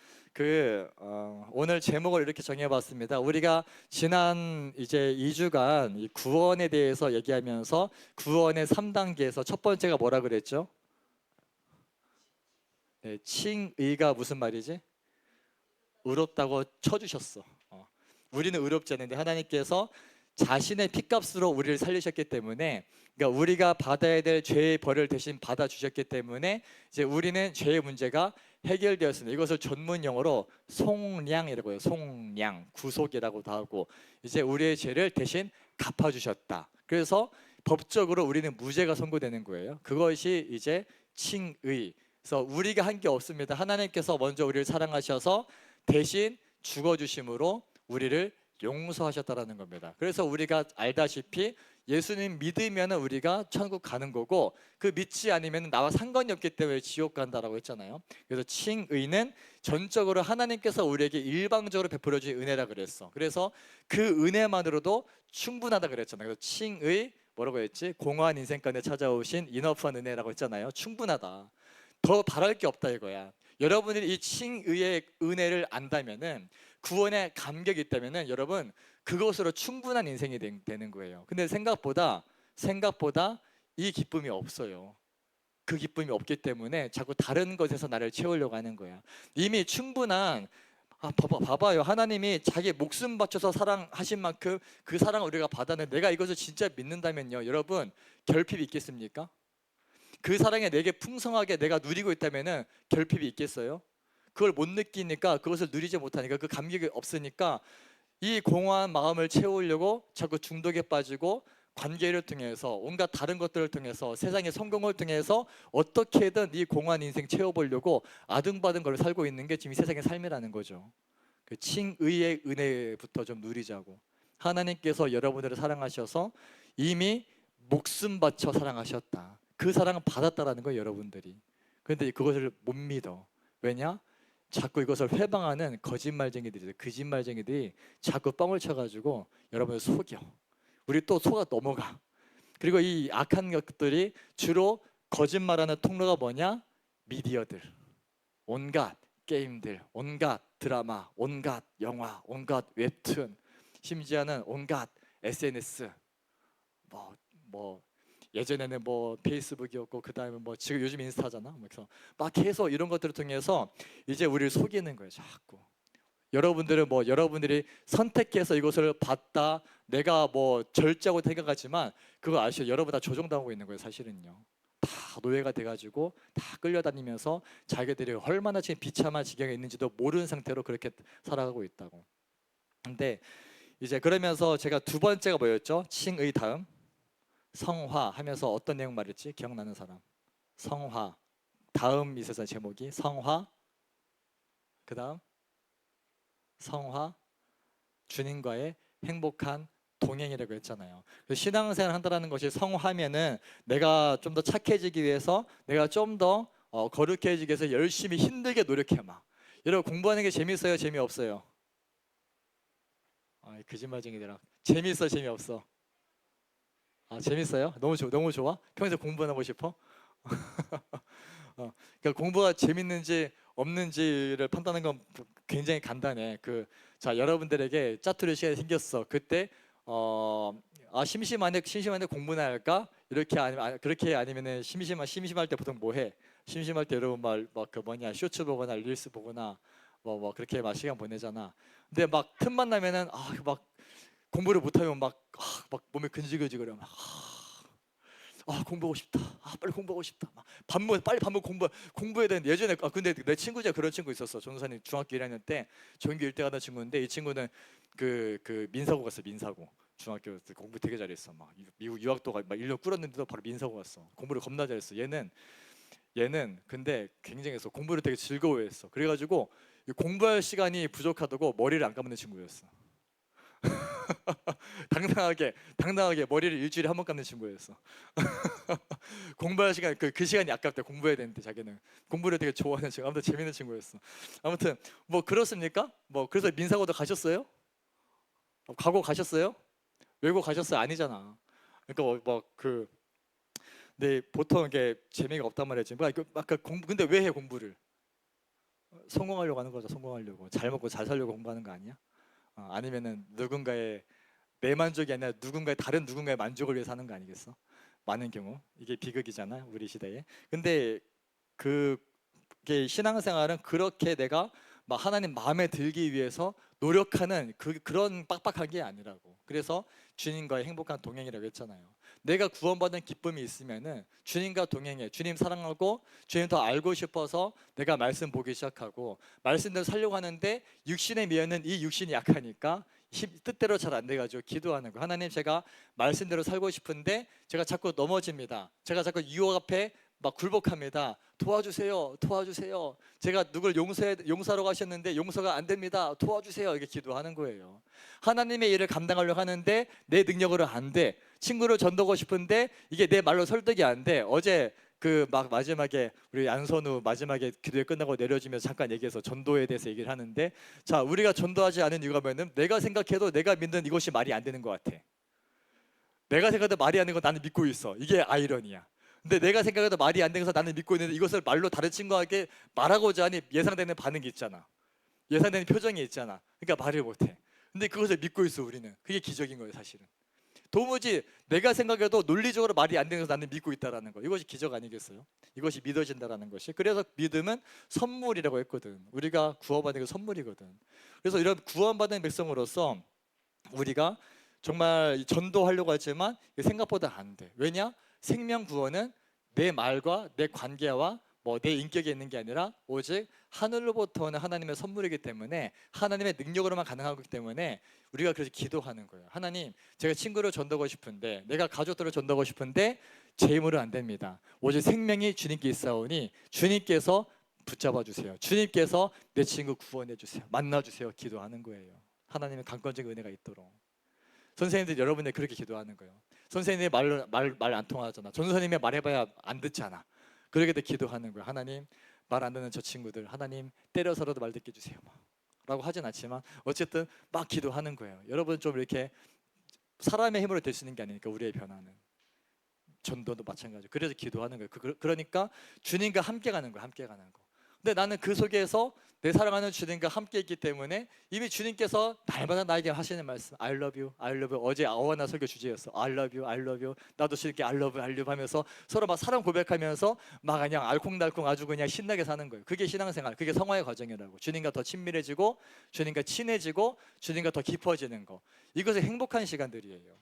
오늘 제목을 이렇게 정해봤습니다. 우리가 지난 이제 2주간 이 구원에 대해서 얘기하면서 구원의 3단계에서 첫 번째가 뭐라 그랬죠? 네, 칭의가 무슨 말이지? 의롭다고 쳐주셨어. 우리는 의롭지 않은데 하나님께서 자신의 피값으로 우리를 살리셨기 때문에, 그러니까 우리가 받아야 될 죄의 벌을 대신 받아 주셨기 때문에 이제 우리는 죄의 문제가 해결되었습니다. 이것을 전문 용어로 속량이라고 해요. 속량, 구속이라고도 하고, 이제 우리의 죄를 대신 갚아 주셨다. 그래서 법적으로 우리는 무죄가 선고되는 거예요. 그것이 이제 칭의. 그래서 우리가 한 게 없습니다. 하나님께서 먼저 우리를 사랑하셔서 대신 죽어 주심으로 우리를 용서하셨다라는 겁니다. 그래서 우리가 알다시피 예수님 믿으면 우리가 천국 가는 거고, 그 믿지 않으면 나와 상관이 없기 때문에 지옥 간다라고 했잖아요. 그래서 칭의는 전적으로 하나님께서 우리에게 일방적으로 베풀어 주신 은혜라 그랬어. 그래서 그 은혜만으로도 충분하다 그랬잖아요. 그래서 칭의 뭐라고 했지? 공허한 인생 가운데 찾아오신 인어프한 은혜라고 했잖아요. 충분하다. 더 바랄 게 없다 이거야. 여러분들이 이 칭의의 은혜를 안다면은, 구원의 감격이 있다면은 여러분 그것으로 충분한 인생이 되는 거예요. 근데 생각보다 이 기쁨이 없어요. 그 기쁨이 없기 때문에 자꾸 다른 것에서 나를 채우려고 하는 거야. 이미 충분한, 봐봐요. 하나님이 자기 목숨 바쳐서 사랑하신 만큼 그 사랑을 우리가 받았는데, 내가 이것을 진짜 믿는다면요, 여러분 결핍이 있겠습니까? 그 사랑에 내게 풍성하게 내가 누리고 있다면은 결핍이 있겠어요? 그걸 못 느끼니까, 그것을 누리지 못하니까, 그 감격이 없으니까 이 공허한 마음을 채우려고 자꾸 중독에 빠지고, 관계를 통해서 온갖 다른 것들을 통해서 세상의 성공을 통해서 어떻게든 이 공허한 인생 채워보려고 아등바등 걸 살고 있는 게 지금 이 세상의 삶이라는 거죠. 그 칭의의 은혜부터 좀 누리자고. 하나님께서 여러분들을 사랑하셔서 이미 목숨 바쳐 사랑하셨다. 그 사랑을 받았다라는 거예요, 여러분들이. 그런데 그것을 못 믿어. 왜냐? 자꾸 이것을 회방하는 거짓말쟁이들이 자꾸 뻥을 쳐가지고 여러분을 속여. 우리 또 속아 넘어가. 그리고 이 악한 것들이 주로 거짓말하는 통로가 뭐냐? 미디어들, 온갖 게임들, 온갖 드라마, 온갖 영화, 온갖 웹툰, 심지어는 온갖 SNS, 뭐 예전에는 뭐 페이스북이었고 그 다음에 뭐 지금 요즘 인스타잖아. 그래서 막 계속 이런 것들을 통해서 이제 우리를 속이는 거예요. 자꾸. 여러분들은 뭐 여러분들이 선택해서 이것을 봤다, 내가 뭐 절제하고 생각하지만 그거 아시죠? 여러분 다 조종당하고 있는 거예요. 사실은요. 다 노예가 돼가지고 다 끌려다니면서 자기들이 얼마나 지금 비참한 지경에 있는지도 모르는 상태로 그렇게 살아가고 있다고. 근데 이제 그러면서 제가 두 번째가 뭐였죠? 칭의 다음 성화 하면서 어떤 내용 말했지? 기억나는 사람? 성화. 다음 있었어요. 제목이 성화. 그 다음 성화. 주님과의 행복한 동행이라고 했잖아요. 신앙생활 한다는 것이 성화면은 내가 좀 더 착해지기 위해서, 내가 좀 더 거룩해지기 위해서 열심히 힘들게 노력해 막. 여러분 공부하는 게 재밌어요? 재미없어요? 거짓말쟁이들아. 재밌어? 재미없어? 재밌어요? 너무 좋아? 평소에 공부하고 싶어? 그러니까 공부가 재밌는지 없는지를 판단하는 건 굉장히 간단해. 자, 여러분들에게 짜투리 시간이 생겼어. 그때 심심한데 공부나 할까? 이렇게 그렇게 아니면은 심심할 때 보통 뭐 해? 심심할 때 여러분 쇼츠 보거나 릴스 보거나 뭐 그렇게 막 시간 보내잖아. 근데 막 틈만 나면은 막 공부를 못하면 막 몸이 근질근질거려. 공부하고 싶다. 빨리 공부하고 싶다. 빨리 밥 먹고 공부해야 되는데 예전에 근데 내 친구 중에 그런 친구 있었어. 전도사님 중학교 1학년 때 전교 1등 하던 친구인데 이 친구는 그 민사고 갔어. 민사고. 중학교 때 공부 되게 잘했어. 막 미국 유학도 막 1년 꿇었는데도 바로 민사고 갔어. 공부를 겁나 잘했어. 얘는 근데 굉장해서 공부를 되게 즐거워했어. 그래가지고 공부할 시간이 부족하다고 머리를 안 감는 친구였어. 당당하게 머리를 일주일에 한 번 감는 친구였어. 공부할 시간 그 시간이 아깝대. 공부해야 되는데 자기는 공부를 되게 좋아하는 친구. 아무튼 재밌는 친구였어. 아무튼 뭐 그렇습니까? 뭐 그래서 민사고도 가셨어요? 과거 가셨어요? 외고 가셨어요? 아니잖아. 그러니까 근데 보통 이게 재미가 없단 말이지. 아까 근데 왜 해 공부를? 성공하려고 하는 거죠. 성공하려고. 잘 먹고 잘 살려고 공부하는 거 아니야? 아니면은 누군가의 내 만족이 아니라 다른 누군가의 만족을 위해서 하는 거 아니겠어? 많은 경우 이게 비극이잖아 우리 시대에. 근데 그게 신앙생활은 그렇게 내가 막 하나님 마음에 들기 위해서 노력하는 그런 빡빡한 게 아니라고. 그래서 주님과의 행복한 동행이라고 했잖아요. 내가 구원받은 기쁨이 있으면은 주님과 동행해. 주님 사랑하고 주님 더 알고 싶어서 내가 말씀 보기 시작하고 말씀대로 살려고 하는데 육신에 미에는 이 육신이 약하니까 뜻대로 잘 안 돼가지고 기도하는 거. 하나님, 제가 말씀대로 살고 싶은데 제가 자꾸 넘어집니다. 제가 자꾸 유혹 앞에 막 굴복합니다. 도와주세요. 제가 누굴 용서하러 가셨는데 용서가 안 됩니다. 도와주세요. 이렇게 기도하는 거예요. 하나님의 일을 감당하려고 하는데 내 능력으로 안 돼. 친구를 전도하고 싶은데 이게 내 말로 설득이 안 돼. 어제 마지막에 우리 안선우 마지막에 기도회 끝나고 내려지면서 잠깐 얘기해서 전도에 대해서 얘기를 하는데, 자, 우리가 전도하지 않은 이유가 뭐냐면 내가 생각해도 내가 믿는 이것이 말이 안 되는 것 같아. 내가 생각해도 말이 안 되는 거 나는 믿고 있어. 이게 아이러니야. 근데 내가 생각해도 말이 안 되는 것을 나는 믿고 있는데 이것을 말로 다른 친구에게 말하고자 하니 예상되는 반응이 있잖아. 예상되는 표정이 있잖아. 그러니까 말을 못해. 근데 그것을 믿고 있어 우리는. 그게 기적인 거예요 사실은. 도무지 내가 생각해도 논리적으로 말이 안 되는 것을 나는 믿고 있다라는 거. 이것이 기적 아니겠어요? 이것이 믿어진다라는 것이. 그래서 믿음은 선물이라고 했거든. 우리가 구원받는 게 선물이거든. 그래서 이런 구원받은 백성으로서 우리가 정말 전도하려고 하지만 생각보다 안 돼. 왜냐? 생명 구원은 내 말과 내 관계와 내 인격에 있는 게 아니라 오직 하늘로부터 오는 하나님의 선물이기 때문에 하나님의 능력으로만 가능하기 때문에 우리가 그래서 기도하는 거예요. 하나님, 제가 친구를 전도하고 싶은데, 내가 가족들을 전도하고 싶은데 제 힘으로 안 됩니다. 오직 생명이 주님께 있사오니 주님께서 붙잡아 주세요. 주님께서 내 친구 구원해 주세요. 만나 주세요. 기도하는 거예요. 하나님의 강권적인 은혜가 있도록. 선생님들 여러분들 그렇게 기도하는 거예요. 선생님의 말 안 통하잖아. 전도사님의 말해봐야 안 듣잖아. 그러게 기도하는 거예요. 하나님, 말 안 듣는 저 친구들 하나님 때려서라도 말 듣게 해주세요 라고 하진 않지만 어쨌든 막 기도하는 거예요. 여러분 좀 이렇게 사람의 힘으로 될 수 있는 게 아니니까 우리의 변화는 전도도 마찬가지고 그래서 기도하는 거예요. 그러니까 주님과 함께 가는 거예요. 함께 가는 거. 근데 나는 그 속에서 내 사랑하는 주님과 함께 있기 때문에 이미 주님께서 날마다 나에게 하시는 말씀 I love you, I love you. 어제 어원나 설교 주제였어. I love you, I love you. 나도 주님께 I love you, I love you 하면서 서로 막 사랑 고백하면서 막 그냥 알콩달콩 아주 그냥 신나게 사는 거예요. 그게 신앙생활, 그게 성화의 과정이라고. 주님과 더 친밀해지고 주님과 친해지고 주님과 더 깊어지는 거. 이것이 행복한 시간들이에요.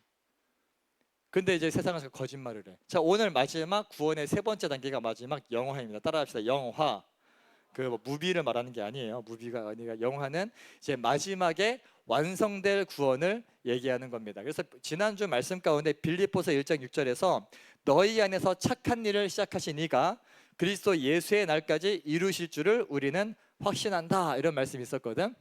근데 이제 세상에서 거짓말을 해. 자, 오늘 마지막 구원의 세 번째 단계가 마지막 영화입니다. 따라합시다. 영화. 그 무비를 말하는 게 아니에요. 무비가 아니라 영화는 이제 마지막에 완성될 구원을 얘기하는 겁니다. 그래서 지난주 말씀 가운데 빌립보서 1장 6절에서 너희 안에서 착한 일을 시작하신 이가 그리스도 예수의 날까지 이루실 줄을 우리는 확신한다. 이런 말씀이 있었거든.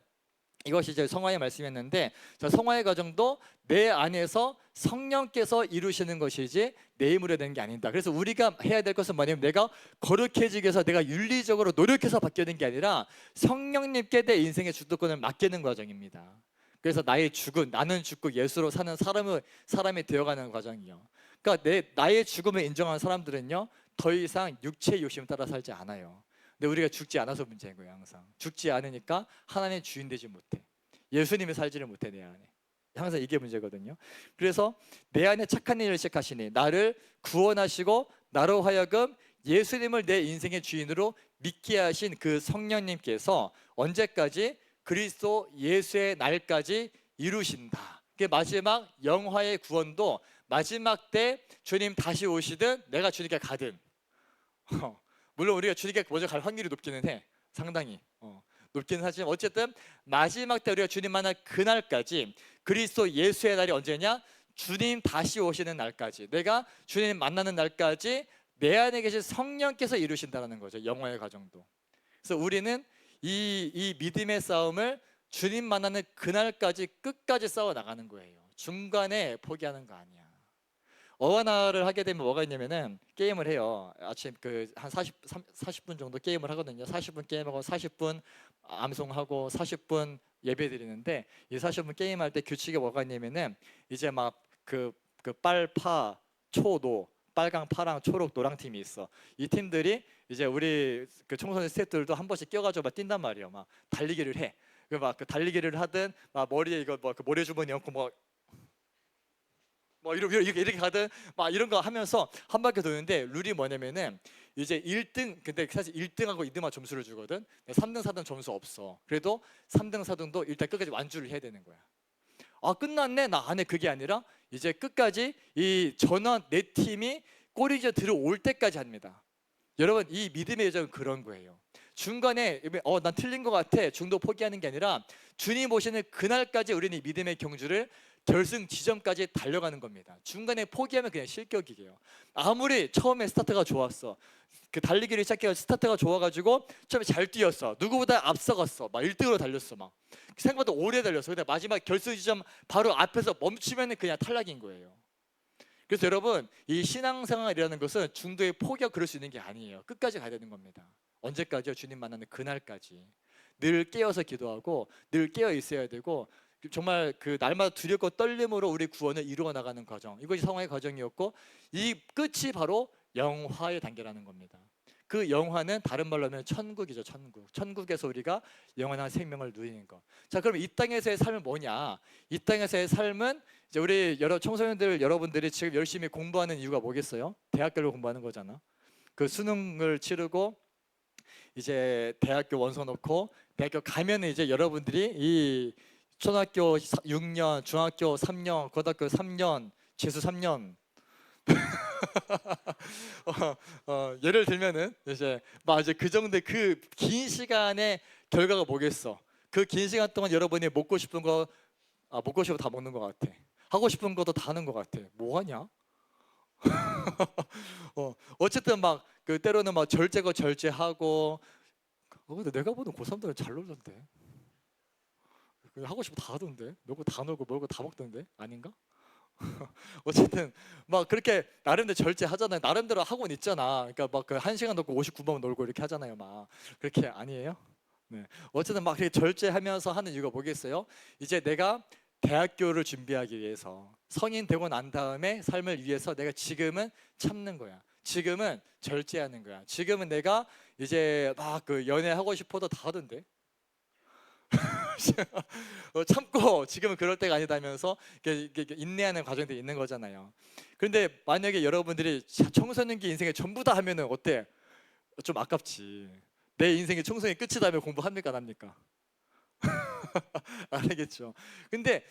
이것이 이제 성화의 말씀이었는데, 자, 성화의 과정도 내 안에서 성령께서 이루시는 것이지 내 힘으로 되는 게 아니다. 그래서 우리가 해야 될 것은 뭐냐면 내가 거룩해지기 위해서 내가 윤리적으로 노력해서 바뀌는 게 아니라 성령님께 내 인생의 주도권을 맡기는 과정입니다. 그래서 나는 죽고 예수로 사는 사람이 되어가는 과정이요. 그러니까 나의 죽음을 인정하는 사람들은요 더 이상 육체의 욕심 따라 살지 않아요. 근데 우리가 죽지 않아서 문제인 거예요. 항상 죽지 않으니까 하나님의 주인 되지 못해. 예수님이 살지를 못해 내 안에. 항상 이게 문제거든요. 그래서 내 안에 착한 일을 시작하시니 나를 구원하시고 나로 하여금 예수님을 내 인생의 주인으로 믿게 하신 그 성령님께서 언제까지? 그리스도 예수의 날까지 이루신다. 그게 마지막 영화의 구원도 마지막 때 주님 다시 오시든 내가 주님께 가든 물론 우리가 주님께 먼저 갈 확률이 높기는 해. 상당히 높기는 하지만 어쨌든 마지막 때 우리가 주님 만날 그날까지 그리스도 예수의 날이 언제냐? 주님 다시 오시는 날까지, 내가 주님 만나는 날까지 내 안에 계신 성령께서 이루신다는 거죠. 영화의 과정도. 그래서 우리는 이 믿음의 싸움을 주님 만나는 그날까지 끝까지 싸워 나가는 거예요. 중간에 포기하는 거 아니야. 어와나를 하게 되면 뭐가 있냐면은 게임을 해요. 아침 한 40분 정도 게임을 하거든요. 40분 게임하고 40분 암송하고 40분 예배 드리는데 이 40분 게임할 때 규칙이 뭐가 있냐면은 이제 막 그 빨파 초노 빨강 파랑 초록 노랑 팀이 있어. 이 팀들이 이제 우리 그 청소년 스태프들도 한 번씩 껴가지고 막 뛴단 말이에요. 막 달리기를 해. 그 달리기를 하든 막 머리에 이거 뭐 그 모래주머니 얹고 뭐 이렇게 가든 막 이런 거 하면서 한 바퀴 도는데 룰이 뭐냐면은 이제 1등, 근데 사실 1등하고 2등만 점수를 주거든. 3등 4등 점수 없어. 그래도 3등 4등도 일단 끝까지 완주를 해야 되는 거야. 아, 끝났네. 나 안 해. 그게 아니라 이제 끝까지 이 전원 내 팀이 골이저 들어올 때까지 합니다. 여러분, 이 믿음의 여정은 그런 거예요. 중간에 난 틀린 것 같아 중도 포기하는 게 아니라 주님 오시는 그날까지 우리는 이 믿음의 경주를 결승 지점까지 달려가는 겁니다. 중간에 포기하면 그냥 실격이에요. 아무리 처음에 스타트가 좋았어. 그 달리기를 시작해서 스타트가 좋아가지고 처음에 잘 뛰었어. 누구보다 앞서갔어. 막 1등으로 달렸어. 막 생각보다 오래 달렸어. 근데 마지막 결승 지점 바로 앞에서 멈추면 그냥 탈락인 거예요. 그래서 여러분, 이 신앙생활이라는 것은 중도에 포기하고 그럴 수 있는 게 아니에요. 끝까지 가야 되는 겁니다. 언제까지요? 주님 만나는 그날까지. 늘 깨어서 기도하고 늘 깨어 있어야 되고 정말 그 날마다 두렵고 떨림으로 우리 구원을 이루어 나가는 과정, 이것이 성화의 과정이었고 이 끝이 바로 영화의 단계라는 겁니다. 그 영화는 다른 말로 하면 천국이죠. 천국에서 우리가 영원한 생명을 누리는 것. 자, 그럼 이 땅에서의 삶은 뭐냐? 이 땅에서의 삶은 이제 우리 청소년들 여러분들이 지금 열심히 공부하는 이유가 뭐겠어요? 대학교를 공부하는 거잖아. 그 수능을 치르고 이제 대학교 원서 넣고 대학교 가면은 이제 여러분들이 이 초등학교 6년, 중학교 3년, 고등학교 3년, 재수 3년 예를 들면은 이제 그 정도의 그 긴 시간의 결과가 뭐겠어? 그 긴 시간 동안 여러분이 먹고 싶은 거 먹고 싶은 거 다 먹는 것 같아. 하고 싶은 것도 다 하는 것 같아. 뭐 하냐? 어쨌든 막 그 때로는 막 절제고 절제하고. 근데 내가 보는 고3들은 잘 놀던데. 하고 싶은 거 다 하던데. 놀고 다 놀고 먹고 다 먹던데. 아닌가? 어쨌든 막 그렇게 나름대로 절제하잖아요. 나름대로 학원 있잖아. 그러니까 막 그 1시간 놀고 59분 놀고 이렇게 하잖아요. 막 그렇게 아니에요? 네. 어쨌든 막 그렇게 절제하면서 하는 이유가 뭐겠어요? 이제 내가 대학교를 준비하기 위해서 성인 되고 난 다음에 삶을 위해서 내가 지금은 참는 거야. 지금은 절제하는 거야. 지금은 내가 이제 막 그 연애하고 싶어도 다 하던데. 참고 지금은 그럴 때가 아니다면서 이렇게 인내하는 과정들이 있는 거잖아요. 그런데 만약에 여러분들이 청소년기 인생에 전부 다 하면은 어때? 좀 아깝지. 내 인생의 청소년이 끝이다면 공부합니까 안 합니까? 안 하겠죠. 근데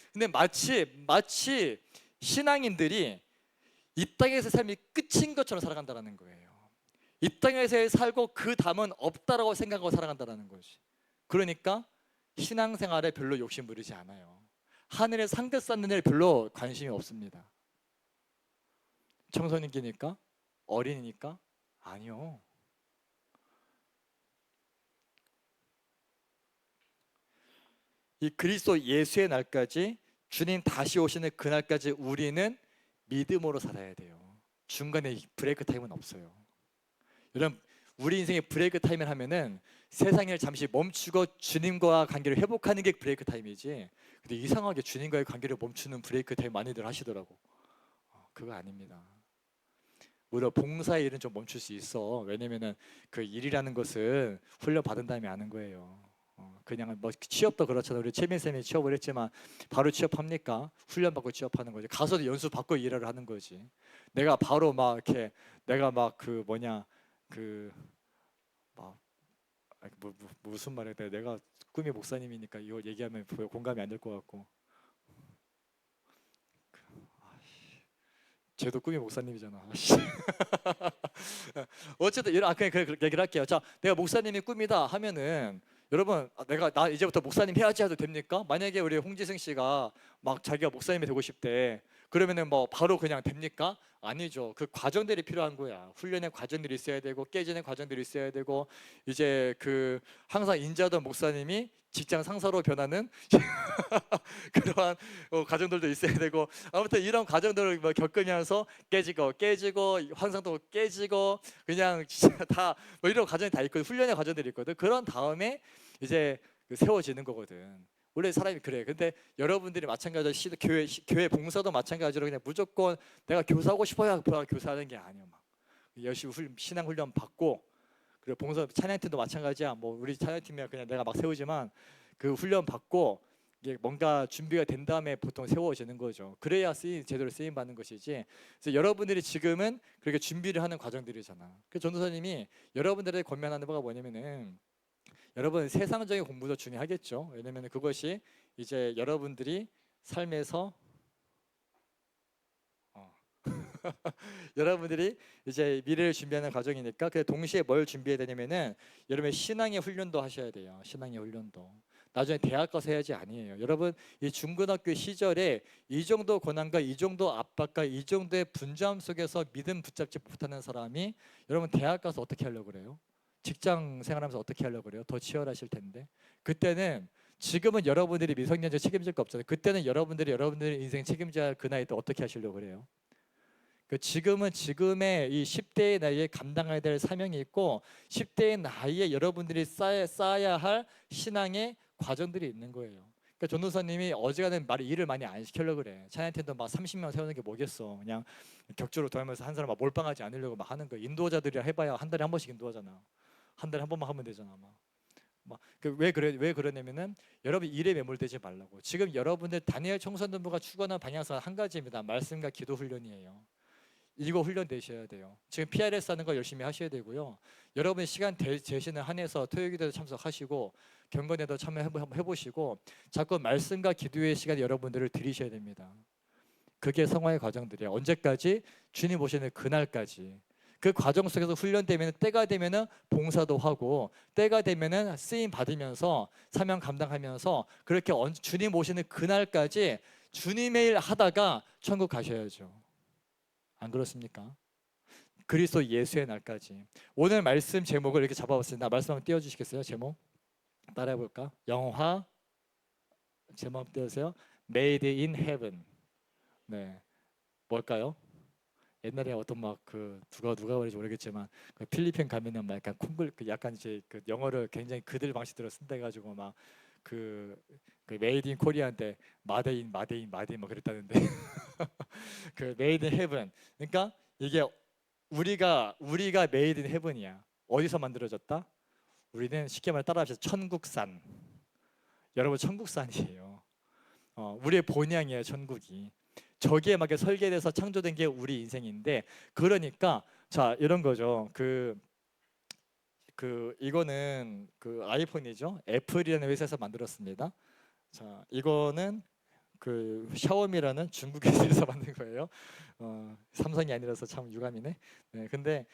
마치 신앙인들이 이 땅에서 삶이 끝인 것처럼 살아간다는 거예요. 이 땅에서 살고 그 다음은 없다라고 생각하고 살아간다는 거지. 그러니까 신앙생활에 별로 욕심 부리지 않아요. 하늘에 상급 쌓는 일 별로 관심이 없습니다. 청소년기니까? 어린이니까? 아니요. 이 그리스도 예수의 날까지, 주님 다시 오시는 그날까지 우리는 믿음으로 살아야 돼요. 중간에 브레이크 타임은 없어요. 여러분, 우리 인생의 브레이크 타임을 하면은 세상을 잠시 멈추고 주님과 관계를 회복하는 게 브레이크 타임이지. 근데 이상하게 주님과의 관계를 멈추는 브레이크 타임 많이들 하시더라고. 그거 아닙니다. 오히려 봉사의 일은 좀 멈출 수 있어. 왜냐면은 그 일이라는 것은 훈련 받은 다음에 아는 거예요. 그냥 뭐 취업도 그렇잖아요. 우리 최민 쌤이 취업을 했지만 바로 취업합니까? 훈련 받고 취업하는 거지. 가서도 연수 받고 일을 하는 거지. 내가 바로 막 이렇게 내가 막 그 뭐냐 그 막 무슨 말이야? 내가 꿈이 목사님이니까 이거 얘기하면 공감이 안 될 것 같고. 쟤도 꿈이 목사님이잖아. 어쨌든 이런 그냥 그 얘기를 할게요. 자, 내가 목사님이 꿈이다 하면은 여러분 나 이제부터 목사님 해야지 해도 됩니까? 만약에 우리 홍지승 씨가 막 자기가 목사님이 되고 싶대. 그러면은 뭐 바로 그냥 됩니까? 아니죠. 그 과정들이 필요한 거야. 훈련의 과정들이 있어야 되고 깨지는 과정들이 있어야 되고 이제 그 항상 인자던 목사님이 직장 상사로 변하는 그러한 과정들도 있어야 되고 아무튼 이런 과정들을 뭐 겪으면서 깨지고 환상도 깨지고 그냥 진짜 다 뭐 이런 과정이 다 있거든. 훈련의 과정들이 있거든. 그런 다음에 이제 세워지는 거거든. 원래 사람이 그래. 근데 여러분들이 마찬가지로 교회 봉사도 마찬가지로 그냥 무조건 내가 교사하고 싶어야 교사하는 게 아니야. 막 열심히 신앙 훈련 받고 그리고 봉사 찬양팀도 마찬가지야. 뭐 우리 찬양팀이야 그냥 내가 막 세우지만 그 훈련 받고 이게 뭔가 준비가 된 다음에 보통 세워지는 거죠. 그래야 제대로 쓰임 받는 것이지. 그래서 여러분들이 지금은 그렇게 준비를 하는 과정들이잖아. 그래서 전도사님이 여러분들에게 권면하는 바가 뭐냐면은 여러분 세상적인 공부도 중요하겠죠. 왜냐면 그것이 이제 여러분들이 삶에서 여러분들이 이제 미래를 준비하는 과정이니까 그 동시에 뭘 준비해야 되냐면은 여러분 신앙의 훈련도 하셔야 돼요. 신앙의 훈련도. 나중에 대학 가서 해야지 아니에요. 여러분 이 중고등학교 시절에 이 정도 고난과 이 정도 압박과 이 정도의 분주함 속에서 믿음 붙잡지 못하는 사람이 여러분 대학 가서 어떻게 하려고 그래요? 직장 생활하면서 어떻게 하려고 그래요? 더 치열하실 텐데. 그때는 지금은 여러분들이 미성년자 책임질 거 없잖아요. 그때는 여러분들의 인생 책임져야 할 그 나이 때 어떻게 하시려고 그래요? 지금은 지금의 이 10대의 나이에 감당해야 될 사명이 있고 10대의 나이에 여러분들이 쌓아야 할 신앙의 과정들이 있는 거예요. 그러니까 전도사님이 어지간한 일을 많이 안 시키려고 그래. 찬양팀도 막 30명 세우는 게 뭐겠어. 그냥 격주로 돌면서 한 사람 막 몰빵하지 않으려고 막 하는 거야. 인도자들이라 해봐야 한 달에 한 번씩 인도하잖아. 한 달에 한 번만 하면 되잖아. 왜 그러냐면은 여러분 일에 매몰되지 말라고. 지금 여러분들 다니엘 청소년부가 추구하는 방향성은 한 가지입니다. 말씀과 기도 훈련이에요. 이거 훈련 되셔야 돼요. 지금 PRS 하는 거 열심히 하셔야 되고요. 여러분 시간 되시는 한해서 토요기도에 참석하시고 경건에도 참여해보시고 자꾸 말씀과 기도의 시간에 여러분들을 들이셔야 됩니다. 그게 성화의 과정들이에요. 언제까지? 주님 오시는 그날까지. 그 과정 속에서 훈련되면 때가 되면은 봉사도 하고 때가 되면은 쓰임 받으면서 사명 감당하면서 그렇게 주님 오시는 그날까지 주님의 일 하다가 천국 가셔야죠. 안 그렇습니까? 그리스도 예수의 날까지. 오늘 말씀 제목을 이렇게 잡아봤습니다. 말씀 한번 띄워주시겠어요? 제목 따라해 볼까? 영화 제목 띄우세요. Made in Heaven. 네, 뭘까요? 옛날에 어떤 막 그 누가 그런지 모르겠지만 그 필리핀 가면은 막 약간 콩글 그 약간 이제 그 영어를 굉장히 그들 방식대로 쓴다 해가지고 막 그 메이드 인 코리아인데 마데인 막 그랬다는데 그 메이드 인 헤븐. 그러니까 이게 우리가 메이드 인 헤븐이야. 어디서 만들어졌다? 우리는 쉽게 말해 따라하셔서 천국산. 여러분 천국산이에요. 우리의 본향이에요 천국이. 저기에 맞게 설계돼서 창조된 게 우리 인생인데, 그러니까 자 이런 거죠. 이거는 그 아이폰이죠. 애플이라는 회사에서 만들었습니다. 자 이거는 그 샤오미라는 중국 회사에서 만든 거예요. 삼성이 아니라서 참 유감이네. 네, 근데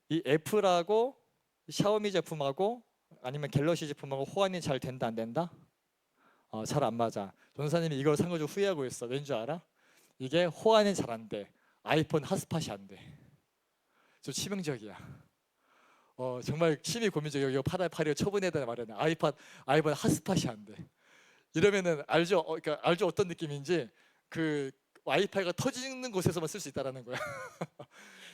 이 애플하고 샤오미 제품하고 아니면 갤럭시 제품하고 호환이 잘 된다 안 된다? 잘 안 맞아. 전사님이 이걸 산 거 좀 후회하고 있어. 왠 줄 알아? 이게 호환이 잘 안 돼. 아이폰 핫스팟이 안 돼. 좀 치명적이야. 정말 심히 고민적이야. 이거 팔이가 처분해야 되나 말이야. 아이폰 핫스팟이 안 돼. 이러면은 알죠? 그러니까 알죠 어떤 느낌인지. 그 와이파이가 터지는 곳에서만 쓸 수 있다라는 거야.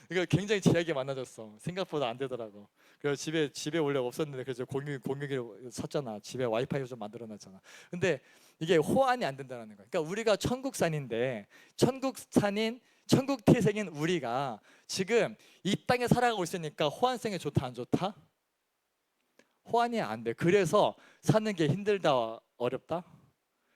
그러니까 굉장히 제약이 많아졌어. 생각보다 안 되더라고. 그래서 집에 원래 없었는데 그래서 공유기로 샀잖아. 집에 와이파이 좀 만들어놨잖아. 근데 이게 호환이 안 된다는 거야. 그러니까 우리가 천국산인데 천국 태생인 우리가 지금 이 땅에 살아가고 있으니까 호환성이 좋다 안 좋다? 호환이 안 돼. 그래서 사는 게 힘들다 어렵다?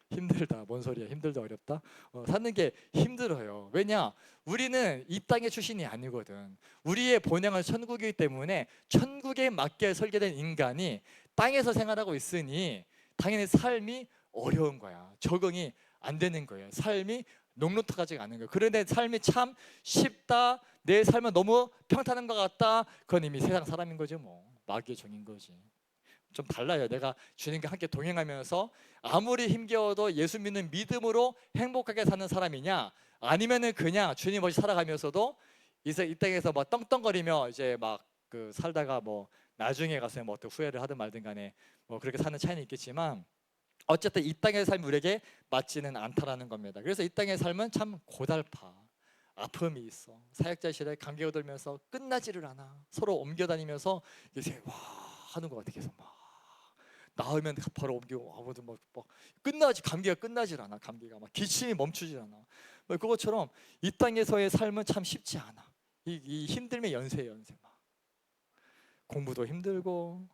힘들다. 뭔 소리야? 힘들다 어렵다? 사는 게 힘들어요. 왜냐? 우리는 이 땅의 출신이 아니거든. 우리의 본향은 천국이기 때문에 천국에 맞게 설계된 인간이 땅에서 생활하고 있으니 당연히 삶이 어려운 거야. 적응이 안 되는 거예요. 삶이 녹록하지가 않은 거예요. 그런데 삶이 참 쉽다. 내 삶은 너무 평탄한 것 같다. 그건 이미 세상 사람인 거지 뭐. 마귀의 종인 거지. 좀 달라요. 내가 주님과 함께 동행하면서 아무리 힘겨워도 예수 믿는 믿음으로 행복하게 사는 사람이냐, 아니면은 그냥 주님 없이 살아가면서도 이 땅에서 막 떵떵거리며 이제 막 그 살다가 뭐 나중에 가서 뭐 어떤 후회를 하든 말든 간에 뭐 그렇게 사는 차이는 있겠지만 어쨌든 이 땅의 삶이 우리에게 맞지는 않다라는 겁니다. 그래서 이 땅의 삶은 참 고달파. 아픔이 있어. 사역자실에 감기가 들면서 끝나지를 않아. 서로 옮겨다니면서 이제 와 하는 것 같아. 계속 막 나으면 바로 옮기고 아무도 막 감기가 끝나질 않아. 감기가 막 기침이 멈추질 않아. 뭐 그것처럼 이 땅에서의 삶은 참 쉽지 않아. 이 힘듦의 연쇄 막 공부도 힘들고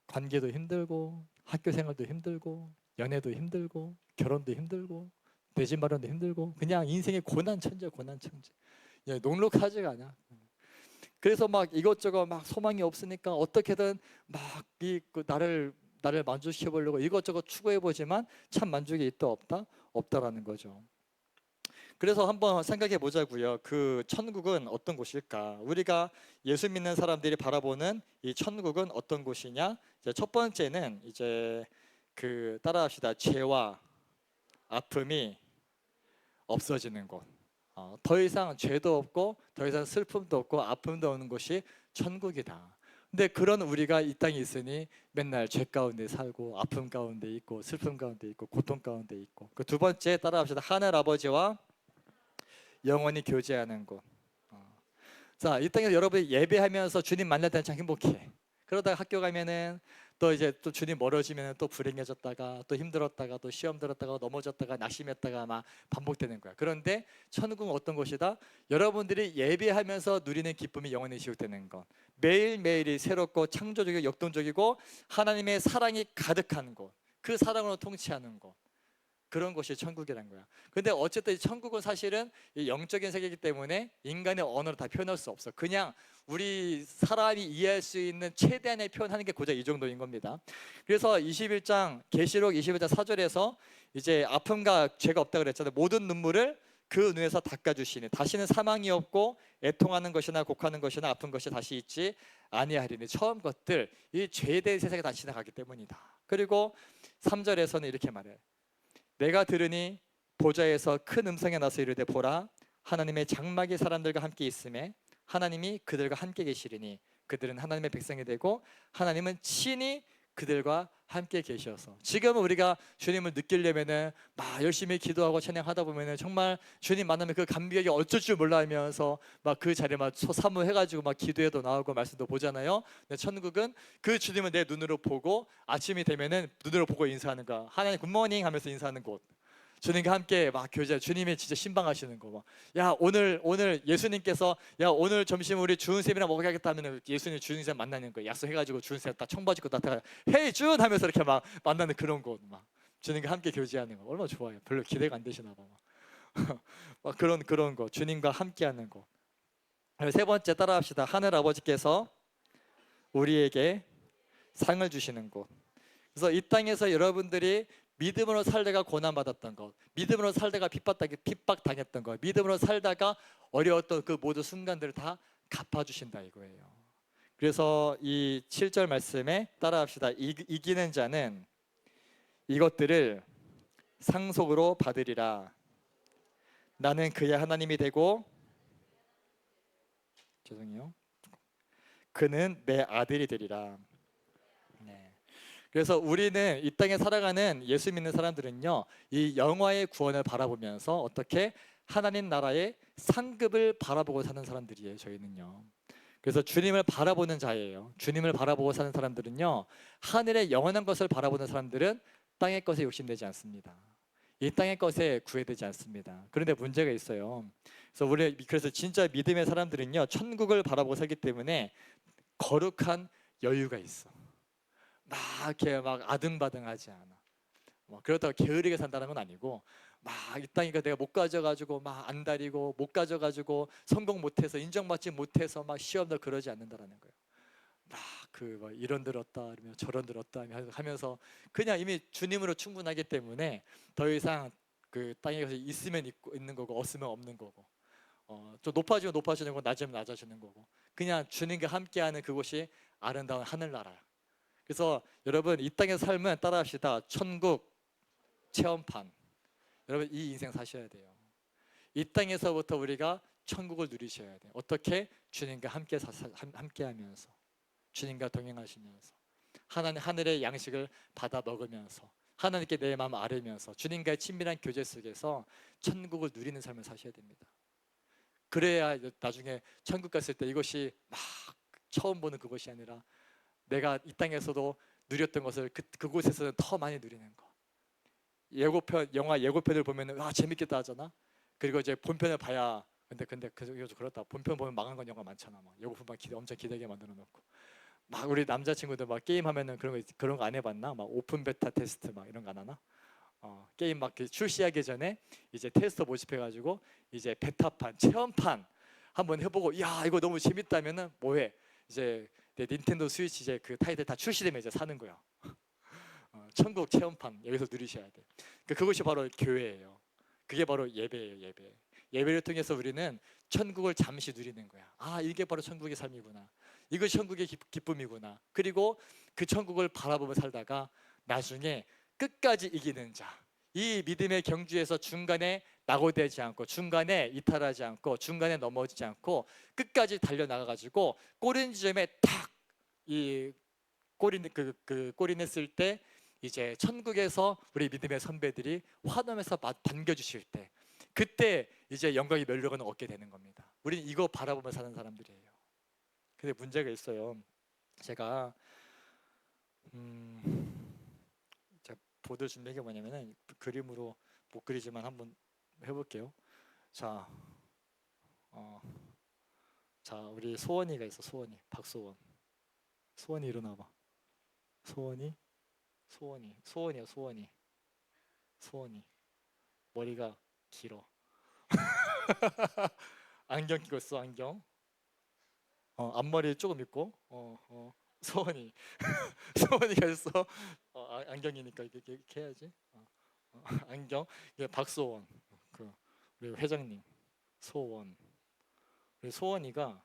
관계도 힘들고 학교 생활도 힘들고 연애도 힘들고 결혼도 힘들고 내 집 마련도 힘들고 그냥 인생의 고난천재. 예, 녹록하지가 않아. 그래서 막 이것저것 막 소망이 없으니까 어떻게든 막 나를 만족시켜 보려고 이것저것 추구해 보지만 참 만족이 있다 없다라는 거죠. 그래서 한번 생각해 보자고요. 그 천국은 어떤 곳일까? 우리가 예수 믿는 사람들이 바라보는 이 천국은 어떤 곳이냐? 첫 번째는 이제 그 따라합시다. 죄와 아픔이 없어지는 곳. 더 이상 죄도 없고 더 이상 슬픔도 없고 아픔도 없는 곳이 천국이다. 근데 그런 우리가 이 땅에 있으니 맨날 죄 가운데 살고 아픔 가운데 있고 슬픔 가운데 있고 고통 가운데 있고. 그 두 번째 따라합시다. 하늘 아버지와 영원히 교제하는 곳. 자, 이 땅에서 여러분이 예배하면서 주님 만날 때는 참 행복해. 그러다가 학교 가면은 또 이제 또 주님 멀어지면 또 불행해졌다가 또 힘들었다가 또 시험 들었다가 넘어졌다가 낙심했다가 막 반복되는 거야. 그런데 천국은 어떤 곳이다? 여러분들이 예배하면서 누리는 기쁨이 영원히 지속되는 것. 매일매일이 새롭고 창조적이고 역동적이고 하나님의 사랑이 가득한 곳. 그 사랑으로 통치하는 곳. 그런 곳이 천국이란 거야. 근데 어쨌든 천국은 사실은 이 영적인 세계이기 때문에 인간의 언어로 다 표현할 수 없어. 그냥 우리 사람이 이해할 수 있는 최대한의 표현하는 게 고작 이 정도인 겁니다. 그래서 21장 계시록 21장 4절에서 이제 아픔과 죄가 없다 그랬잖아요. 모든 눈물을 그 눈에서 닦아주시니 다시는 사망이 없고 애통하는 것이나 곡하는 것이나 아픈 것이 다시 있지 아니하리니. 처음 것들 이 죄된 세상에 다 지나가기 때문이다. 그리고 3절에서는 이렇게 말해요. 내가 들으니 보좌에서 큰 음성이 나서 이르되 보라 하나님의 장막이 사람들과 함께 있음에 하나님이 그들과 함께 계시리니 그들은 하나님의 백성이 되고 하나님은 친히 그들과 함께 계셔서 지금은 우리가 주님을 느끼려면은 막 열심히 기도하고 찬양하다 보면은 정말 주님 만나면 그 감격이 어쩔 줄 몰라 하면서 막 그 자리에 막 사모해가지고 막 기도에도 나오고 말씀도 보잖아요. 근데 천국은 그 주님을 내 눈으로 보고 아침이 되면은 눈으로 보고 인사하는 거야. 하나님 굿모닝 하면서 인사하는 곳. 주님과 함께 막 교제, 주님이 진짜 신방하시는 거. 막, 야 오늘 예수님께서 야 오늘 점심 우리 주은 쌤이랑 먹어야겠다 하면 예수님 주은 쌤 만나는 거 약속해가지고 주은 쌤딱 청바지 입고 나타나 헤이 준 하면서 이렇게 막 만나는 그런 곳, 막 주님과 함께 교제하는 거 얼마나 좋아요. 별로 기대가 안 되시나 봐. 막 그런 거 주님과 함께하는 거. 세 번째 따라합시다. 하늘 아버지께서 우리에게 상을 주시는 곳. 그래서 이 땅에서 여러분들이 믿음으로 살다가 고난받았던 것, 믿음으로 살다가 핍박당했던 것, 믿음으로 살다가 어려웠던 그 모든 순간들을 다 갚아주신다 이거예요. 그래서 이 7절 말씀에 따라합시다. 이기는 자는 이것들을 상속으로 받으리라. 나는 그의 하나님이 되고, 죄송해요, 그는 내 아들이 되리라. 네. 그래서 우리는 이 땅에 살아가는 예수 믿는 사람들은요, 이 영화의 구원을 바라보면서 어떻게 하나님 나라의 상급을 바라보고 사는 사람들이에요. 저희는요. 그래서 주님을 바라보는 자예요. 주님을 바라보고 사는 사람들은요, 하늘의 영원한 것을 바라보는 사람들은 땅의 것에 욕심내지 않습니다. 이 땅의 것에 구애되지 않습니다. 그런데 문제가 있어요. 그래서 진짜 믿음의 사람들은요, 천국을 바라보고 살기 때문에 거룩한 여유가 있어. 막 이렇게 막 아등바등하지 않아. 그렇다고 게으르게 산다는 건 아니고, 막 이 땅이니까 내가 못 가져가지고 막 안달이고 못 가져가지고 성공 못해서 인정받지 못해서 막 시험도 그러지 않는다라는 거예요. 막 이런 들었다 이러면 저런 들었다 하면서 그냥 이미 주님으로 충분하기 때문에 더 이상 그 땅에 가서 있으면 있는 거고 없으면 없는 거고, 좀 높아지면 높아지는 거고 낮으면 낮아지는 거고, 그냥 주님과 함께하는 그곳이 아름다운 하늘나라야. 그래서 여러분 이 땅의 삶은 따라합시다. 천국 체험판. 여러분 이 인생 사셔야 돼요. 이 땅에서부터 우리가 천국을 누리셔야 돼요. 어떻게? 주님과 함께하면서, 주님과 동행하시면서, 하늘의 양식을 받아 먹으면서, 하나님께 내 마음 아뢰면서, 주님과의 친밀한 교제 속에서 천국을 누리는 삶을 사셔야 됩니다. 그래야 나중에 천국 갔을 때 이것이 막 처음 보는 그것이 아니라 내가 이 땅에서도 누렸던 것을 그곳에서는 더 많이 누리는 거. 영화 예고편을 보면은 재밌겠다 하잖아. 그리고 이제 본편을 봐야 근데 그렇다. 본편 보면 망한 건 영화 많잖아. 막 예고편만 엄청 기대게 만들어 놓고, 막 우리 남자친구들 막 게임 하면은 그런 거 안 해봤나? 막 오픈 베타 테스트 막 이런 거 안 하나? 게임 막 출시하기 전에 이제 테스터 모집해가지고 이제 베타판 체험판 한번 해보고, 야 이거 너무 재밌다면은 뭐해? 이제 내 닌텐도 스위치 이제 그 타이틀 다 출시되면 이제 사는 거야. 천국 체험판 여기서 누리셔야 돼. 그것이 바로 교회예요. 그게 바로 예배예요. 예배를 통해서 우리는 천국을 잠시 누리는 거야. 이게 바로 천국의 삶이구나. 이것이 천국의 기쁨이구나. 그리고 그 천국을 바라보며 살다가 나중에 끝까지 이기는 자, 이 믿음의 경주에서 중간에 낙오되지 않고, 중간에 이탈하지 않고, 중간에 넘어지지 않고 끝까지 달려나가가지고 꼬리 지점에 탁 이 꼬리 냈을 때 이제 천국에서 우리 믿음의 선배들이 환호하면서 반겨주실 때, 그때 이제 영광의 면류관을 얻게 되는 겁니다. 우리는 이거 바라보며 사는 사람들이에요. 근데 문제가 있어요. 제가 보드 준비한 게 뭐냐면은 그림으로 못 그리지만 한번 해볼게요. 자, 우리 소원이가 있어. 박소원. 소원이 일어나봐. 소원이야. 소원이 머리가 길어. 안경 끼고 있어. 안경. 앞머리 조금 있고. 소원이가 있어. 안경이니까 이렇게 해야지. 안경. 이게 박소원. 우리 회장님 소원. 우리 소원이가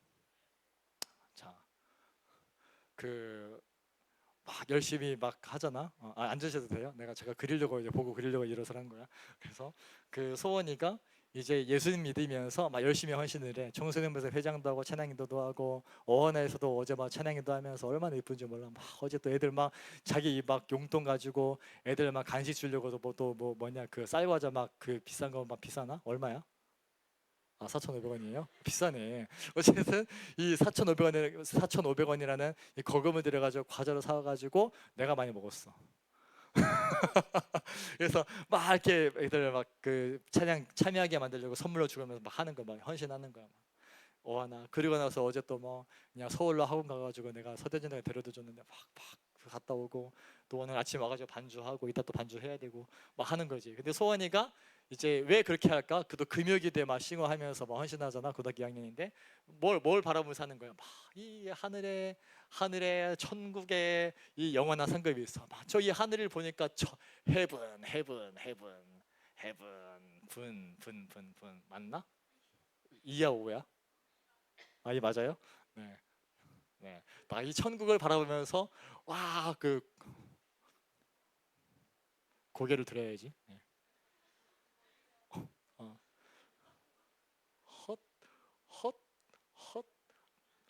막 열심히 막 하잖아. 앉으셔도 돼요. 제가 그리려고 이제 보고 그리려고 일어서 한 거야. 그래서 그 소원이가 이제 예수님 믿으면서 막 열심히 헌신을 해. 청소년부에서 회장도 하고 찬양인도도 하고 어원에서도 어제 막 찬양인도 하면서 얼마나 예쁜지 몰라. 막 어제 또 애들 막 자기 막 용돈 가지고 애들 막 간식 주려고도 뭐 뭐냐 그 쌀과자 막 그 비싼 거 막 비싸나? 얼마야? 아 4,500원이에요? 비싸네. 어쨌든 이 4,500원이라는 이 거금을 들여가지고 과자를 사가지고 내가 많이 먹었어. 그래서 막 이렇게 애들 막 그 찬양 참여하게 만들려고 선물로 주면서 막 하는 거 막 헌신하는 거야. 막. 하나 그리고 나서 어제 또 뭐 그냥 서울로 학원 가가지고 내가 서대전에 데려다 줬는데 막 갔다 오고 또 오늘 아침 와가지고 반주하고 이따 또 반주해야 되고 막 하는 거지. 근데 소원이가 이제 왜 그렇게 할까? 그도 금요기대 막 싱어하면서 막 헌신하잖아. 고등학교 2학년인데 뭘 바라보며 사는 거야. 막 이 하늘에 천국에 이 영원한 상급이 있어. 막 저 이 하늘을 보니까 저 헤븐 분 맞나? 2야 5야? 아, 이 맞아요? 네. 네. 막 이 천국을 바라보면서 와, 그 고개를 들어야지. 네. 어. 헛, 헛, 헛.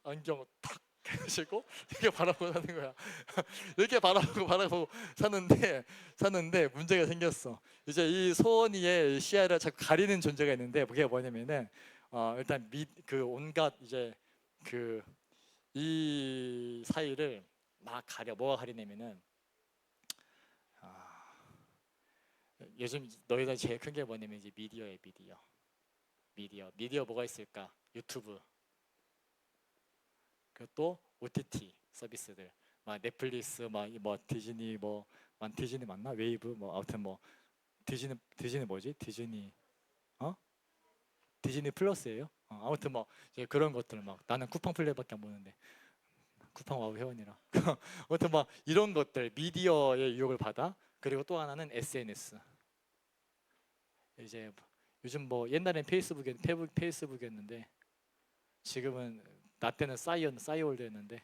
안경 탁 해주시고 이렇게 바라보고 사는 거야. 이렇게 바라보고 사는데 문제가 생겼어. 이제 이 소원이의 시야를 자꾸 가리는 존재가 있는데 그게 뭐냐면은 일단 그 온갖 이제 그 이 사이를 막 가려. 뭐가 가리냐면은 요즘 너희들 제일 큰 게 뭐냐면 이제 미디어예요. 미디어 뭐가 있을까? 유튜브, 그리고 또 OTT 서비스들, 막 넷플릭스, 뭐 디즈니 디즈니 맞나? 웨이브 뭐 아무튼 뭐 디즈니 뭐지? 디즈니 플러스예요. 아무튼 뭐 이제 그런 것들 막 나는 쿠팡 플레이밖에 안 보는데 쿠팡 와우 회원이라. 아무튼 막 이런 것들 미디어의 유혹을 받아. 그리고 또 하나는 SNS. 이제 요즘 뭐 옛날엔 페이스북이었는데 지금은 나 때는 싸이월드였는데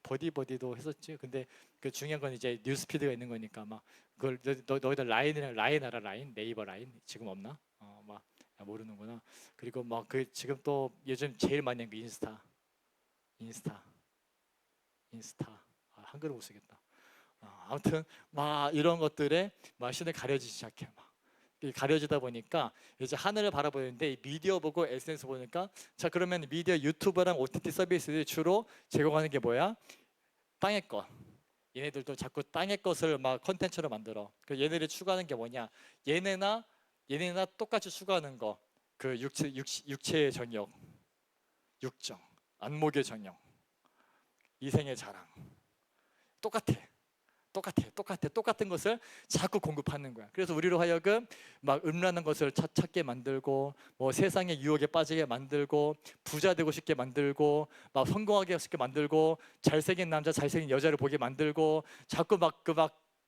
버디버디도 했었지. 근데 그 중요한 건 이제 뉴스피드가 있는 거니까 막 그걸 너희들 라인 알아? 라인 네이버 라인 지금 없나? 막 모르는구나. 그리고 막 그 지금 또 요즘 제일 많이 하는 게 인스타 한글을 못 쓰겠다. 아무튼 막 이런 것들에 막 신을 가려지기 시작해. 막 가려지다 보니까 이제 하늘을 바라보는데 이 미디어 보고 SNS 보니까 자 그러면 미디어 유튜브랑 OTT 서비스들이 주로 제공하는 게 뭐야? 땅의 것. 얘네들도 자꾸 땅의 것을 막 컨텐츠로 만들어. 그 얘네들이 추구하는 게 뭐냐? 얘네나 똑같이 추구하는 거. 그 육체의 정욕, 육정, 안목의 정욕, 이생의 자랑. 똑같은 것을 자꾸 공급하는 거야. 그래서 우리로 하여금 막 음란한 것을 찾게 만들고 뭐 세상의 유혹에 빠지게 만들고 부자 되고 싶게 만들고 막 성공하게 쉽게 만들고 잘생긴 남자 잘생긴 여자를 보게 만들고 자꾸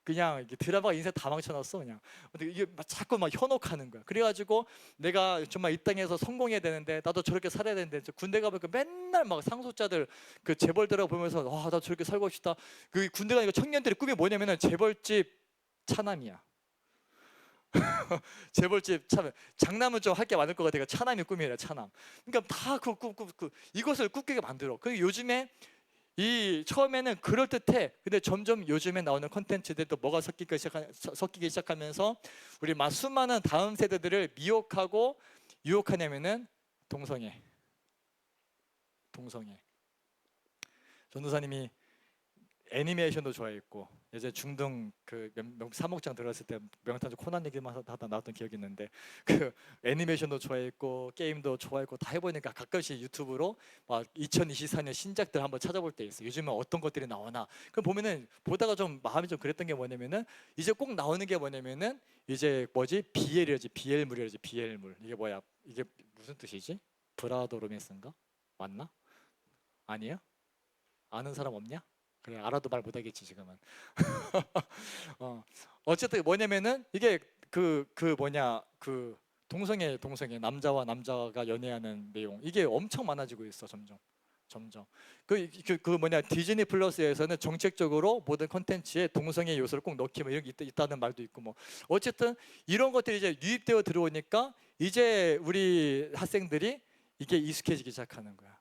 그냥 드라마 인생 다 망쳐놨어 그냥. 근데 이게 자꾸 막 현혹하는 거야. 그래가지고 내가 정말 이 땅에서 성공해야 되는데 나도 저렇게 살아야 되는데 군대 가보니까 맨날 막 상속자들 그 재벌들하고 보면서 와 나 저렇게 살고 싶다. 그 군대 가니까 청년들의 꿈이 뭐냐면은 재벌집 차남이야. 재벌집 참 장남은 좀 할 게 많을 것 같아. 차남이 꿈이래 차남. 그러니까 다 이것을 꿈꾸게 만들어. 그리고 요즘에 이 처음에는 그럴듯해. 근데 점점 요즘에 나오는 콘텐츠들도 뭐가 섞이기 시작하면서 우리 막 수많은 다음 세대들을 미혹하고 유혹하냐면은 동성애. 전도사님이 애니메이션도 좋아했고 예전에 중등 그 사목장 들어갔을 때 명탄주 코난 얘기만 하다 나왔던 기억이 있는데 그 애니메이션도 좋아했고 게임도 좋아했고 다 해보니까 가끔씩 유튜브로 막 2024년 신작들 한번 찾아볼 때 있어. 요즘은 어떤 것들이 나오나. 그럼 보면은 보다가 좀 마음이 좀 그랬던 게 뭐냐면은 이제 꼭 나오는 게 뭐냐면은 이제 뭐지 비엘물이라지 비엘물. 이게 뭐야? 이게 무슨 뜻이지? 브라더 로맨스인가? 맞나? 아니에요? 아는 사람 없냐? 그래 알아도 말 못하겠지 지금은. 어쨌든 뭐냐면은 이게 그 동성애 남자와 남자가 연애하는 내용 이게 엄청 많아지고 있어 점점. 점점. 그 뭐냐 디즈니 플러스에서는 정책적으로 모든 콘텐츠에 동성애 요소를 꼭 넣기 뭐 이런 게 있다는 말도 있고 뭐 어쨌든 이런 것들이 이제 유입되어 들어오니까 이제 우리 학생들이 이게 익숙해지기 시작하는 거야.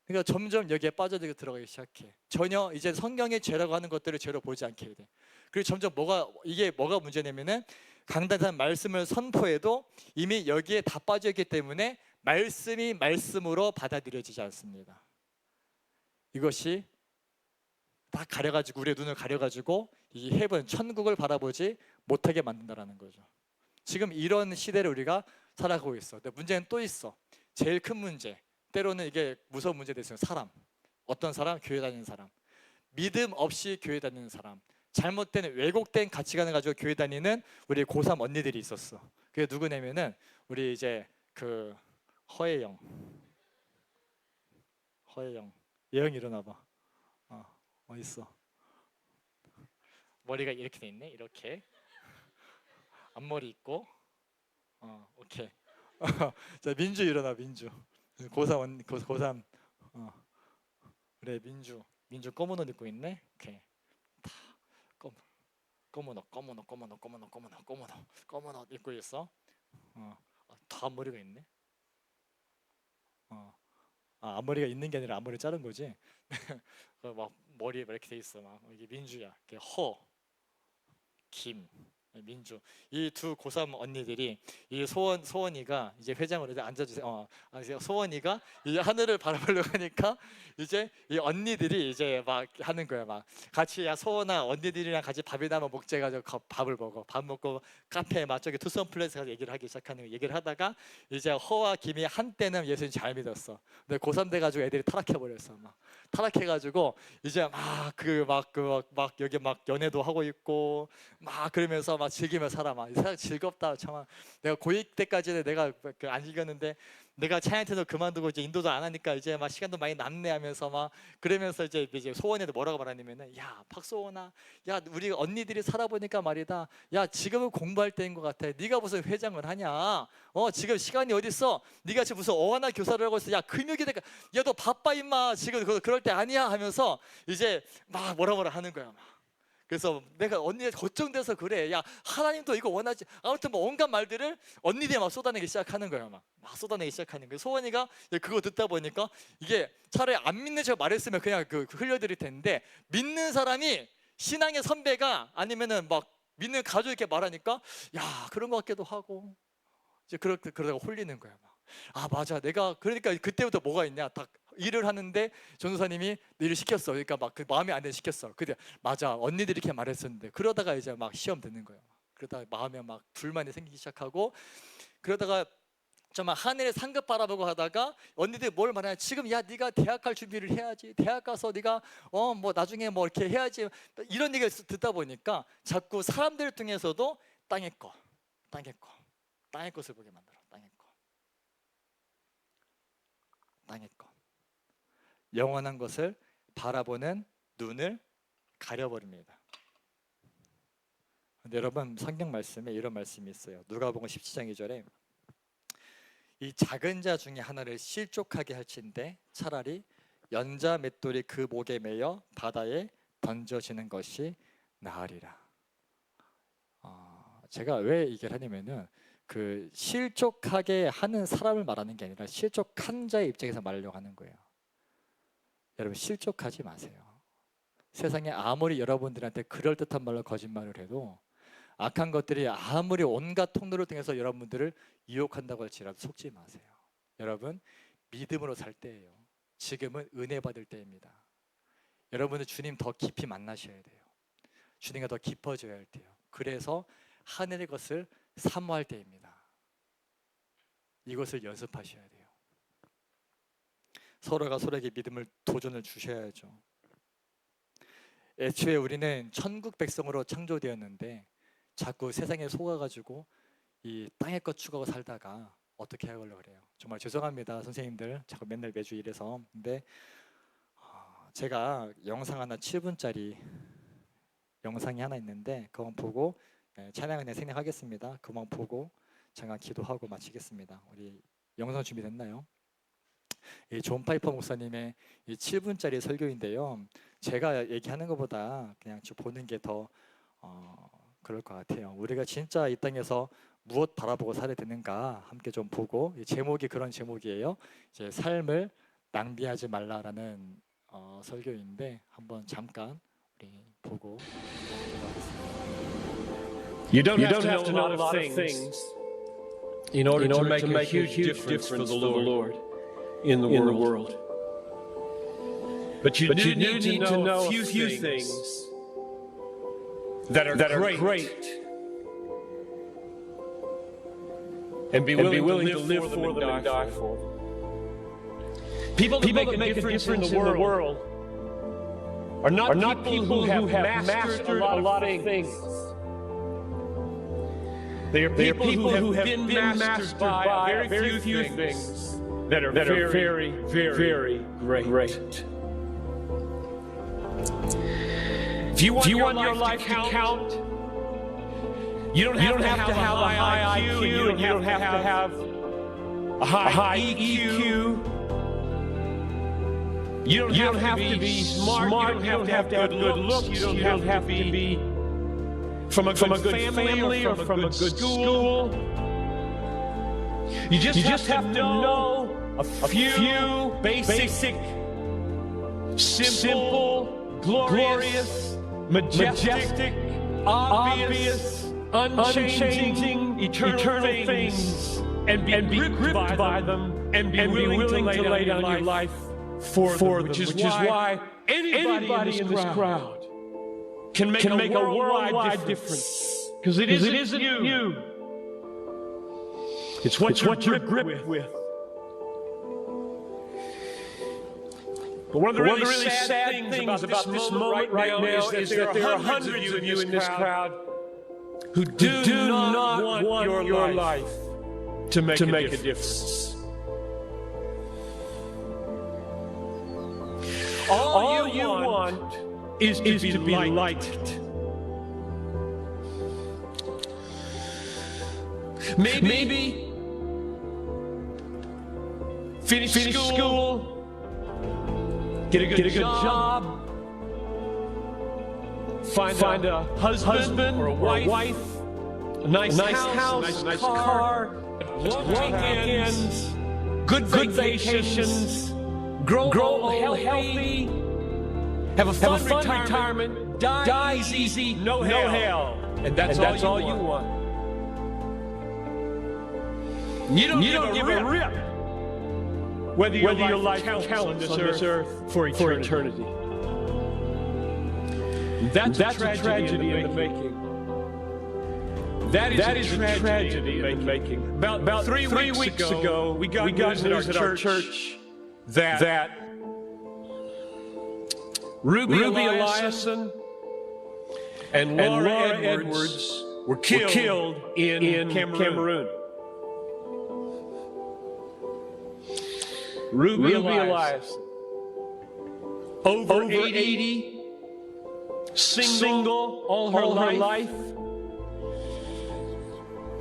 그러니까 점점 여기에 빠져들고 들어가기 시작해. 전혀 이제 성경의 죄라고 하는 것들을 죄로 보지 않게 돼. 그리고 점점 뭐가 문제냐면은 강단한 말씀을 선포해도 이미 여기에 다 빠져있기 때문에 말씀이 말씀으로 받아들여지지 않습니다. 이것이 다 가려가지고 우리의 눈을 가려가지고 이 헤븐 천국을 바라보지 못하게 만든다라는 거죠. 지금 이런 시대를 우리가 살아가고 있어. 근데 문제는 또 있어. 제일 큰 문제. 때로는 이게 무서운 문제가 있어요. 사람. 어떤 사람? 교회 다니는 사람. 믿음 없이 교회 다니는 사람. 잘못된 왜곡된 가치관을 가지고 교회 다니는 우리 고3 언니들이 있었어. 그게 누구냐면은 우리 이제 그 허예영. 예영이 일어나 봐. 어디 있어? 머리가 이렇게 돼 있네. 이렇게. 앞머리 있고. 오케이. 자, 민주 일어나 민주. 고3 언니 고3. 그래 민주 검은 옷 입고 있네. 오케이. 다 검은 옷 입고 있어. 다 앞머리가 있네. 앞머리가 있는 게 아니라 앞머리 자른 거지. 막 머리에 이렇게 돼 있어. 막 이게 민주야. 이게 김, 민주. 이 두 고3 언니들이 이 소원이가 이제 회장으로 이제 앉아주세요. 소원이가 이 하늘을 바라보려고 하니까 이제 이 언니들이 이제 막 하는 거야. 막 같이 야 소원아 언니들이랑 같이 밥이나 한번 먹자 해가지고 밥을 먹어. 밥 먹고 카페에 막 저기 투썸 플레이스 가서 얘기를 하기 시작하는 거야. 얘기를 하다가 이제 허와 김이 한때는 예수님 잘 믿었어. 근데 고3 돼가지고 애들이 타락해버렸어. 막 타락해가지고 이제 막 여기 막 연애도 하고 있고 막 그러면서 막 즐기며 살아. 막 세상 즐겁다. 참 내가 고2 때까지는 내가 안 즐겼는데 내가 차이나타운도 그만두고 이제 인도도 안 하니까 이제 막 시간도 많이 남네 하면서 막 그러면서 이제 소원이한테 뭐라고 말하냐면은 야 박소원아, 야 우리 언니들이 살아보니까 말이다. 야 지금은 공부할 때인 것 같아. 네가 무슨 회장을 하냐? 지금 시간이 어디 있어? 네가 지금 무슨 어하나 교사를 하고 있어? 야 금욕이 되니까 야 너 바빠 임마. 지금 그럴 때 아니야 하면서 이제 막 뭐라 하는 거야. 막. 그래서 내가 언니가 걱정돼서 그래. 야 하나님도 이거 원하지. 아무튼 뭐 온갖 말들을 언니들이 막 쏟아내기 시작하는 거야. 막 쏟아내기 시작하는 거야. 소원이가 그거 듣다 보니까 이게 차라리 안 믿는 척 말했으면 그냥 흘려드릴 텐데 믿는 사람이 신앙의 선배가 아니면은 막 믿는 가족 이렇게 말하니까 야 그런 것 같기도 하고 이제 그러다가 홀리는 거야. 막 맞아. 내가 그러니까 그때부터 뭐가 있냐. 딱 일을 하는데 전도사님이 일을 시켰어. 그러니까 막 그 마음에 안 드는 시켰어. 근데 맞아. 언니들이 이렇게 말했었는데 그러다가 이제 막 시험 듣는 거예요. 그러다가 마음에 막 불만이 생기기 시작하고 그러다가 정말 하늘에 상급 바라보고 하다가 언니들이 뭘 말하냐. 지금 야 네가 대학 갈 준비를 해야지. 대학 가서 네가 뭐 나중에 뭐 이렇게 해야지. 이런 얘기를 듣다 보니까 자꾸 사람들 중에서도 땅의 것을 보게 만들어. 땅의 것. 영원한 것을 바라보는 눈을 가려버립니다. 근데 여러분 성경 말씀에 이런 말씀이 있어요. 누가복음 17장 2절에 이 작은 자 중에 하나를 실족하게 할진대 차라리 연자 맷돌이 그 목에 매여 바다에 던져지는 것이 나으리라. 제가 왜 얘기를 하냐면은 그 실족하게 하는 사람을 말하는 게 아니라 실족한 자의 입장에서 말하려고 하는 거예요. 여러분 실족하지 마세요. 세상에 아무리 여러분들한테 그럴듯한 말로 거짓말을 해도 악한 것들이 아무리 온갖 통로를 통해서 여러분들을 유혹한다고 할지라도 속지 마세요. 여러분 믿음으로 살 때예요. 지금은 은혜 받을 때입니다. 여러분은 주님 더 깊이 만나셔야 돼요. 주님과 더 깊어져야 할 때요. 그래서 하늘의 것을 사모할 때입니다. 이것을 연습하셔야 돼요. 서로가 서로에게 믿음을 도전을 주셔야죠. 애초에 우리는 천국 백성으로 창조되었는데 자꾸 세상에 속아가지고 이 땅의 것 추구하고 살다가 어떻게 하려고 그래요. 정말 죄송합니다 선생님들. 자꾸 맨날 매주 이래서. 근데 제가 영상 하나 7분짜리 영상이 하나 있는데 그건 보고 찬양은혜 생략하겠습니다. 그만 보고 잠깐 기도하고 마치겠습니다. 우리 영상 준비됐나요? 이 존 파이퍼 목사님의 이 7분짜리 설교인데요. 제가 얘기하는 것보다 그냥 쭉 보는 게 더 그럴 것 같아요. 우리가 진짜 이 땅에서 무엇 바라보고 살아야 되는가 함께 좀 보고, 이 제목이 그런 제목이에요. 이제 삶을 낭비하지 말라라는 설교인데 한번 잠깐 우리 보고 들어가겠습니다. You don't have to know a lot of things in order to make a huge difference for the Lord in the world. But you do need to know a few things that are great and be willing to live for them and die for them. People that make a difference in the world are not people who have mastered a lot of things. They are people who have been mastered by very few things that are very great. If you want your life to count, you don't have to have a high IQ, and you don't have to have a high EQ. You don't have to be smart. You don't have to have good looks. You don't have to be from a good family or from a good school. You just have to know a few basic, simple, glorious, majestic, obvious, unchanging, eternal things, and be gripped by them, and be willing to lay down your life for them, which is why anybody in this crowd can make a worldwide difference. Because it isn't you. It's what you're gripped with. But one of the really sad things about this moment right now is that there are hundreds of you in this crowd who do not want your life to make a difference. All you want is to be lighted. Maybe finish school, get a good job, find a husband or a wife, a nice house, a nice car, weekends, good vacations, grow healthy, have a fun retirement, die easy, no hell. And that's all you want. You don't give a rip whether your life counts on this earth for eternity. That's a tragedy in the making. That is a tragedy in the making. About 3 weeks ago, we got news at our church that Ruby Eliason and Laura Edwards were killed in Cameroon. Ruby Eliason, over 80, single all her life,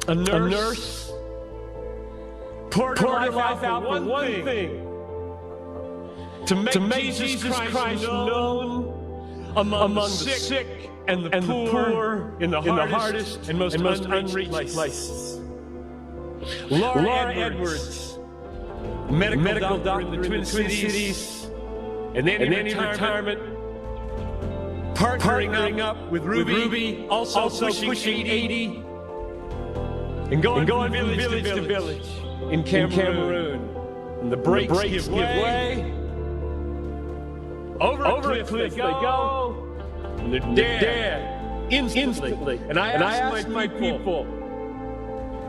a nurse, poured her life out for one thing, to make Jesus Christ known among the sick and the poor in the hardest and most unreached places. Laura Edwards, medical doctor in the Twin Cities, and then in retirement, partnering up with Ruby, also pushing 80, and going from village to village in Cameroon. And the brakes give way. Over a cliff they go, and they're dead instantly. And I asked my people,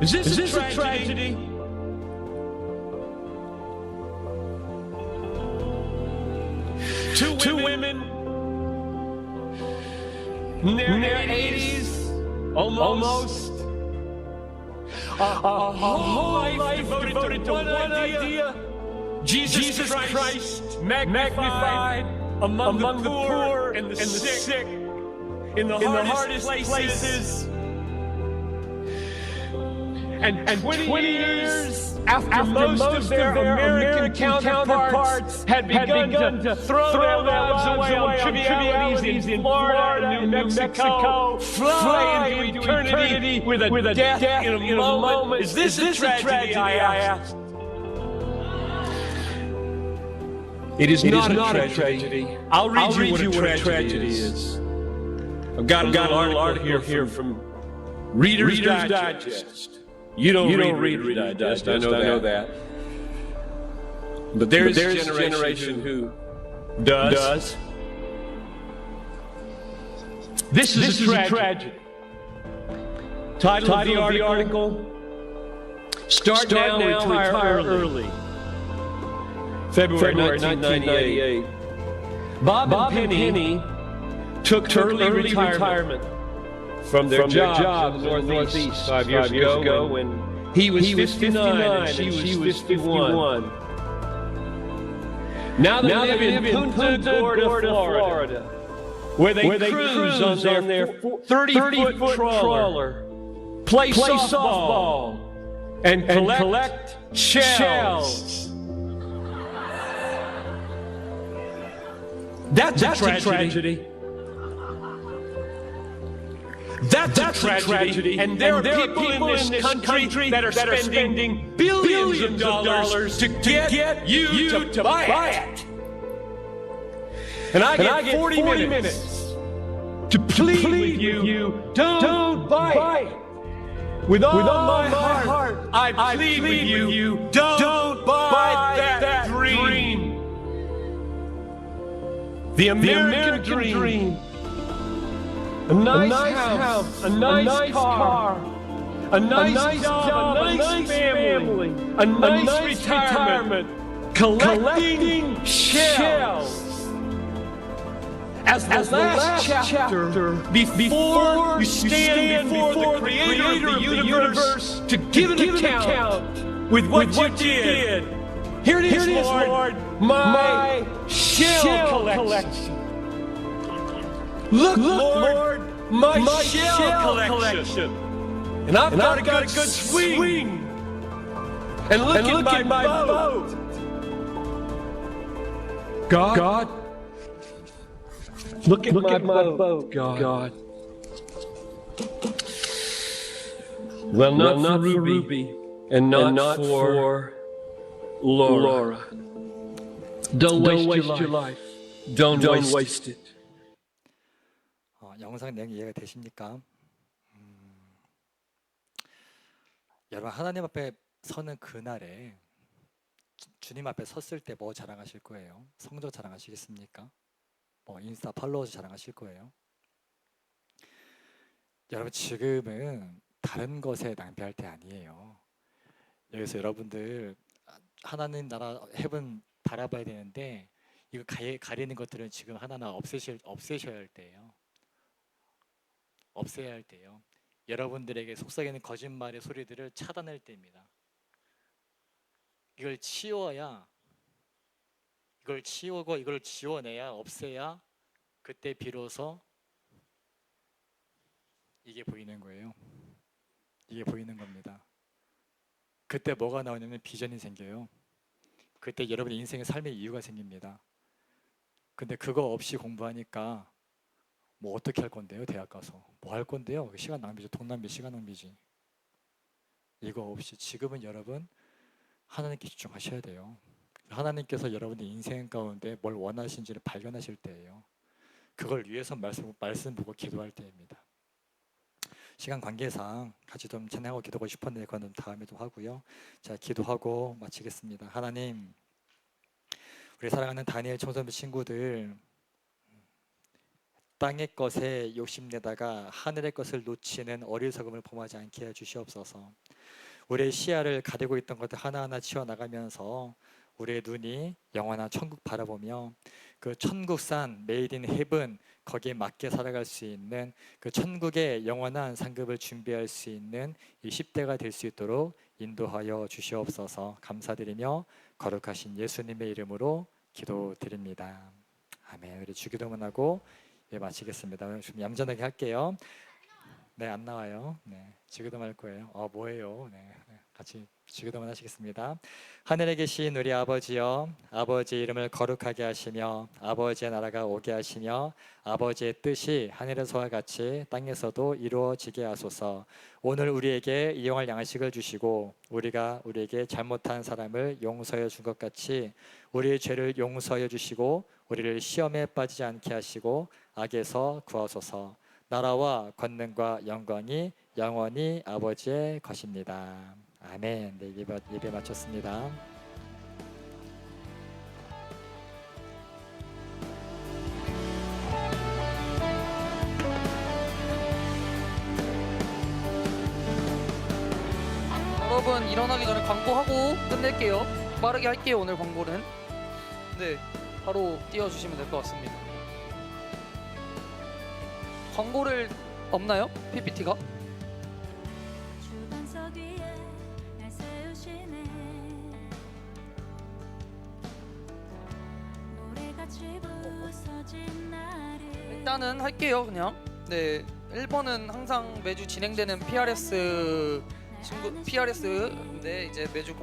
is this a tragedy? Two women in their 80s, almost. A whole life devoted to one idea. Jesus Christ magnified among the poor and the sick in the hardest places. And 20 years after most of their American counterparts had begun to throw their lives away on trivialities in Florida and New Mexico, fly into eternity with a death in a moment. Is this a tragedy, I asked? It is not a tragedy. I'll read you what a tragedy is. I've got a little article here from Reader's Digest. You don't read Reader's Digest, I know that. But there's a generation who does. This is a tragedy. Title of the article, Start Now, Retire Early. February 1998. Bob and Penny took early retirement from their job in the Northeast 5 years ago when he was 59 and she was 51. Now they live in Punta Gorda, Florida, where they cruise on their 30-foot trawler, play softball, and collect shells. That's a tragedy. That's a tragedy. And there are people in this country that are spending billions of dollars to get you to buy it. And I get 40 minutes to plead with you, don't buy it. With all my heart, I plead with you, don't buy that dream. The American dream. A nice house, a nice car, a nice job, a nice family, a nice retirement, collecting shells. As the last chapter, before you stand before the Creator of the universe to give an account with what you did, here it is, Lord, my shell collection. Look, Lord, my shell collection. And I've got a good swing. And look at my boat. God, look at my boat, God. Well, not for Ruby, and not for Laura. Don't waste your life. Don't waste it. 영상 내용 이해가 되십니까? 여러분 하나님 앞에 서는 그날에 주님 앞에 섰을 때 뭐 자랑하실 거예요? 성적 자랑하시겠습니까? 뭐 인스타 팔로워 자랑하실 거예요? 여러분 지금은 다른 것에 낭비할 때 아니에요. 여기서 여러분들 하나님 나라 헤븐 바라봐야 되는데 이거 가리는 것들은 지금 하나하나 없애셔야 할 때예요. 없애야 할 때요. 여러분들에게 속삭이는 거짓말의 소리들을 차단할 때입니다. 이걸 치워야, 이걸 치우고 이걸 지워내야, 없애야 그때 비로소 이게 보이는 거예요. 이게 보이는 겁니다. 그때 뭐가 나오냐면 비전이 생겨요. 그때 여러분의 인생의 삶의 이유가 생깁니다. 근데 그거 없이 공부하니까 뭐 어떻게 할 건데요? 대학 가서 뭐 할 건데요? 시간 낭비죠. 돈 낭비, 시간 낭비지. 이거 없이 지금은 여러분 하나님께 집중하셔야 돼요. 하나님께서 여러분의 인생 가운데 뭘 원하시는지를 발견하실 때예요. 그걸 위해서 말씀 보고 기도할 때입니다. 시간 관계상 같이 좀 찬양하고 기도하고 싶었는데 그건 다음에도 하고요. 자, 기도하고 마치겠습니다. 하나님, 우리 사랑하는 다니엘 청소년 친구들 땅의 것에 욕심내다가 하늘의 것을 놓치는 어리석음을 범하지 않게 해주시옵소서. 우리의 시야를 가리고 있던 것들 하나하나 치워나가면서 우리의 눈이 영원한 천국 바라보며 그 천국산 메이드 인 헤븐 거기에 맞게 살아갈 수 있는 그 천국의 영원한 상급을 준비할 수 있는 이 10대가 될 수 있도록 인도하여 주시옵소서. 감사드리며 거룩하신 예수님의 이름으로 기도드립니다. 아멘. 우리 주기도문 하고 마치겠습니다. 좀 얌전하게 할게요. 네, 안 나와요. 네, 지그듬 할 거예요. 뭐예요? 네, 같이 지그듬을 하시겠습니다. 하늘에 계신 우리 아버지여, 아버지의 이름을 거룩하게 하시며 아버지의 나라가 오게 하시며 아버지의 뜻이 하늘에서와 같이 땅에서도 이루어지게 하소서. 오늘 우리에게 일용할 양식을 주시고 우리가 우리에게 잘못한 사람을 용서해 준 것 같이 우리의 죄를 용서해 주시고 우리를 시험에 빠지지 않게 하시고 악에서 구하소서. 나라와 권능과 영광이 영원히 아버지의 것입니다. 아멘. 네, 예배 마쳤습니다. 여러분 일어나기 전에 광고하고 끝낼게요. 빠르게 할게요. 오늘 광고는 네 바로 띄워주시면 될 것 같습니다. 광고를 없나요? PPT가? 주방석 위에 날 세우시네 모래같이 부서진 나를 일단은 할게요. 그냥 네 1번은 항상 매주 진행되는 PRS인데 이제 매주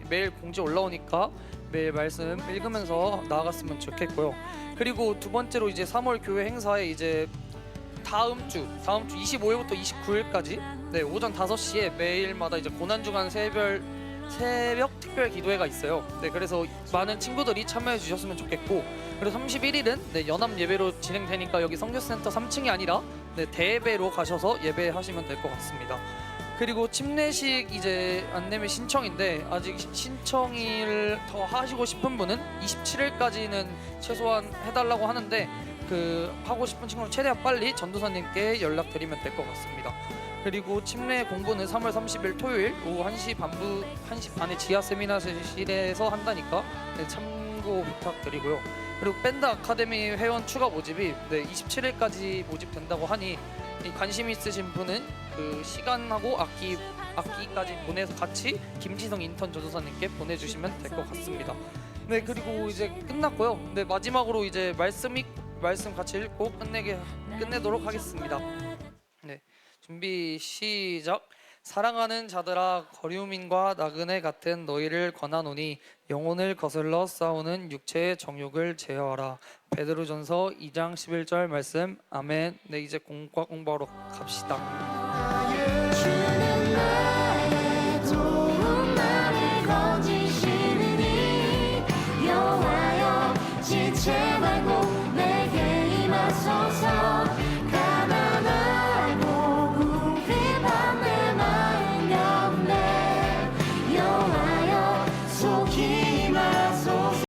매일 공지 올라오니까 매일 말씀 읽으면서 나아갔으면 좋겠고요. 그리고 두 번째로 이제 3월 교회 행사에 이제 다음 주 25일부터 29일까지 네 오전 5시에 매일마다 이제 고난주간 새벽 특별 기도회가 있어요. 네 그래서 많은 친구들이 참여해 주셨으면 좋겠고, 그리고 31일은 네 연합 예배로 진행되니까 여기 성교센터 3층이 아니라 네 대예배로 가셔서 예배하시면 될 것 같습니다. 그리고 침례식 이제 안내면 신청인데 아직 신청을 더 하시고 싶은 분은 27일까지는 최소한 해달라고 하는데 하고 싶은 친구는 최대한 빨리 전도사님께 연락드리면 될 것 같습니다. 그리고 침례 공부는 3월 30일 토요일 오후 1시 반에 지하 세미나실에서 한다니까 네, 참고 부탁드리고요. 그리고 밴드 아카데미 회원 추가 모집이 27일까지 모집된다고 하니 관심 있으신 분은 그 시간하고 악기까지 보내서 같이 김지성 인턴 전도사님께 보내주시면 될 것 같습니다. 네 그리고 이제 끝났고요. 네 마지막으로 이제 말씀 같이 읽고 끝내도록 하겠습니다. 네 준비 시작. 사랑하는 자들아, 거류민과 나그네 같은 너희를 권하노니 영혼을 거슬러 싸우는 육체의 정욕을 제어하라. 베드로전서 2장 11절 말씀. 아멘. 네 이제 공부하러 갑시다. 주는 나의 도움 나를 건지시는 이 여호와여 지체 말고 내게 임하소서.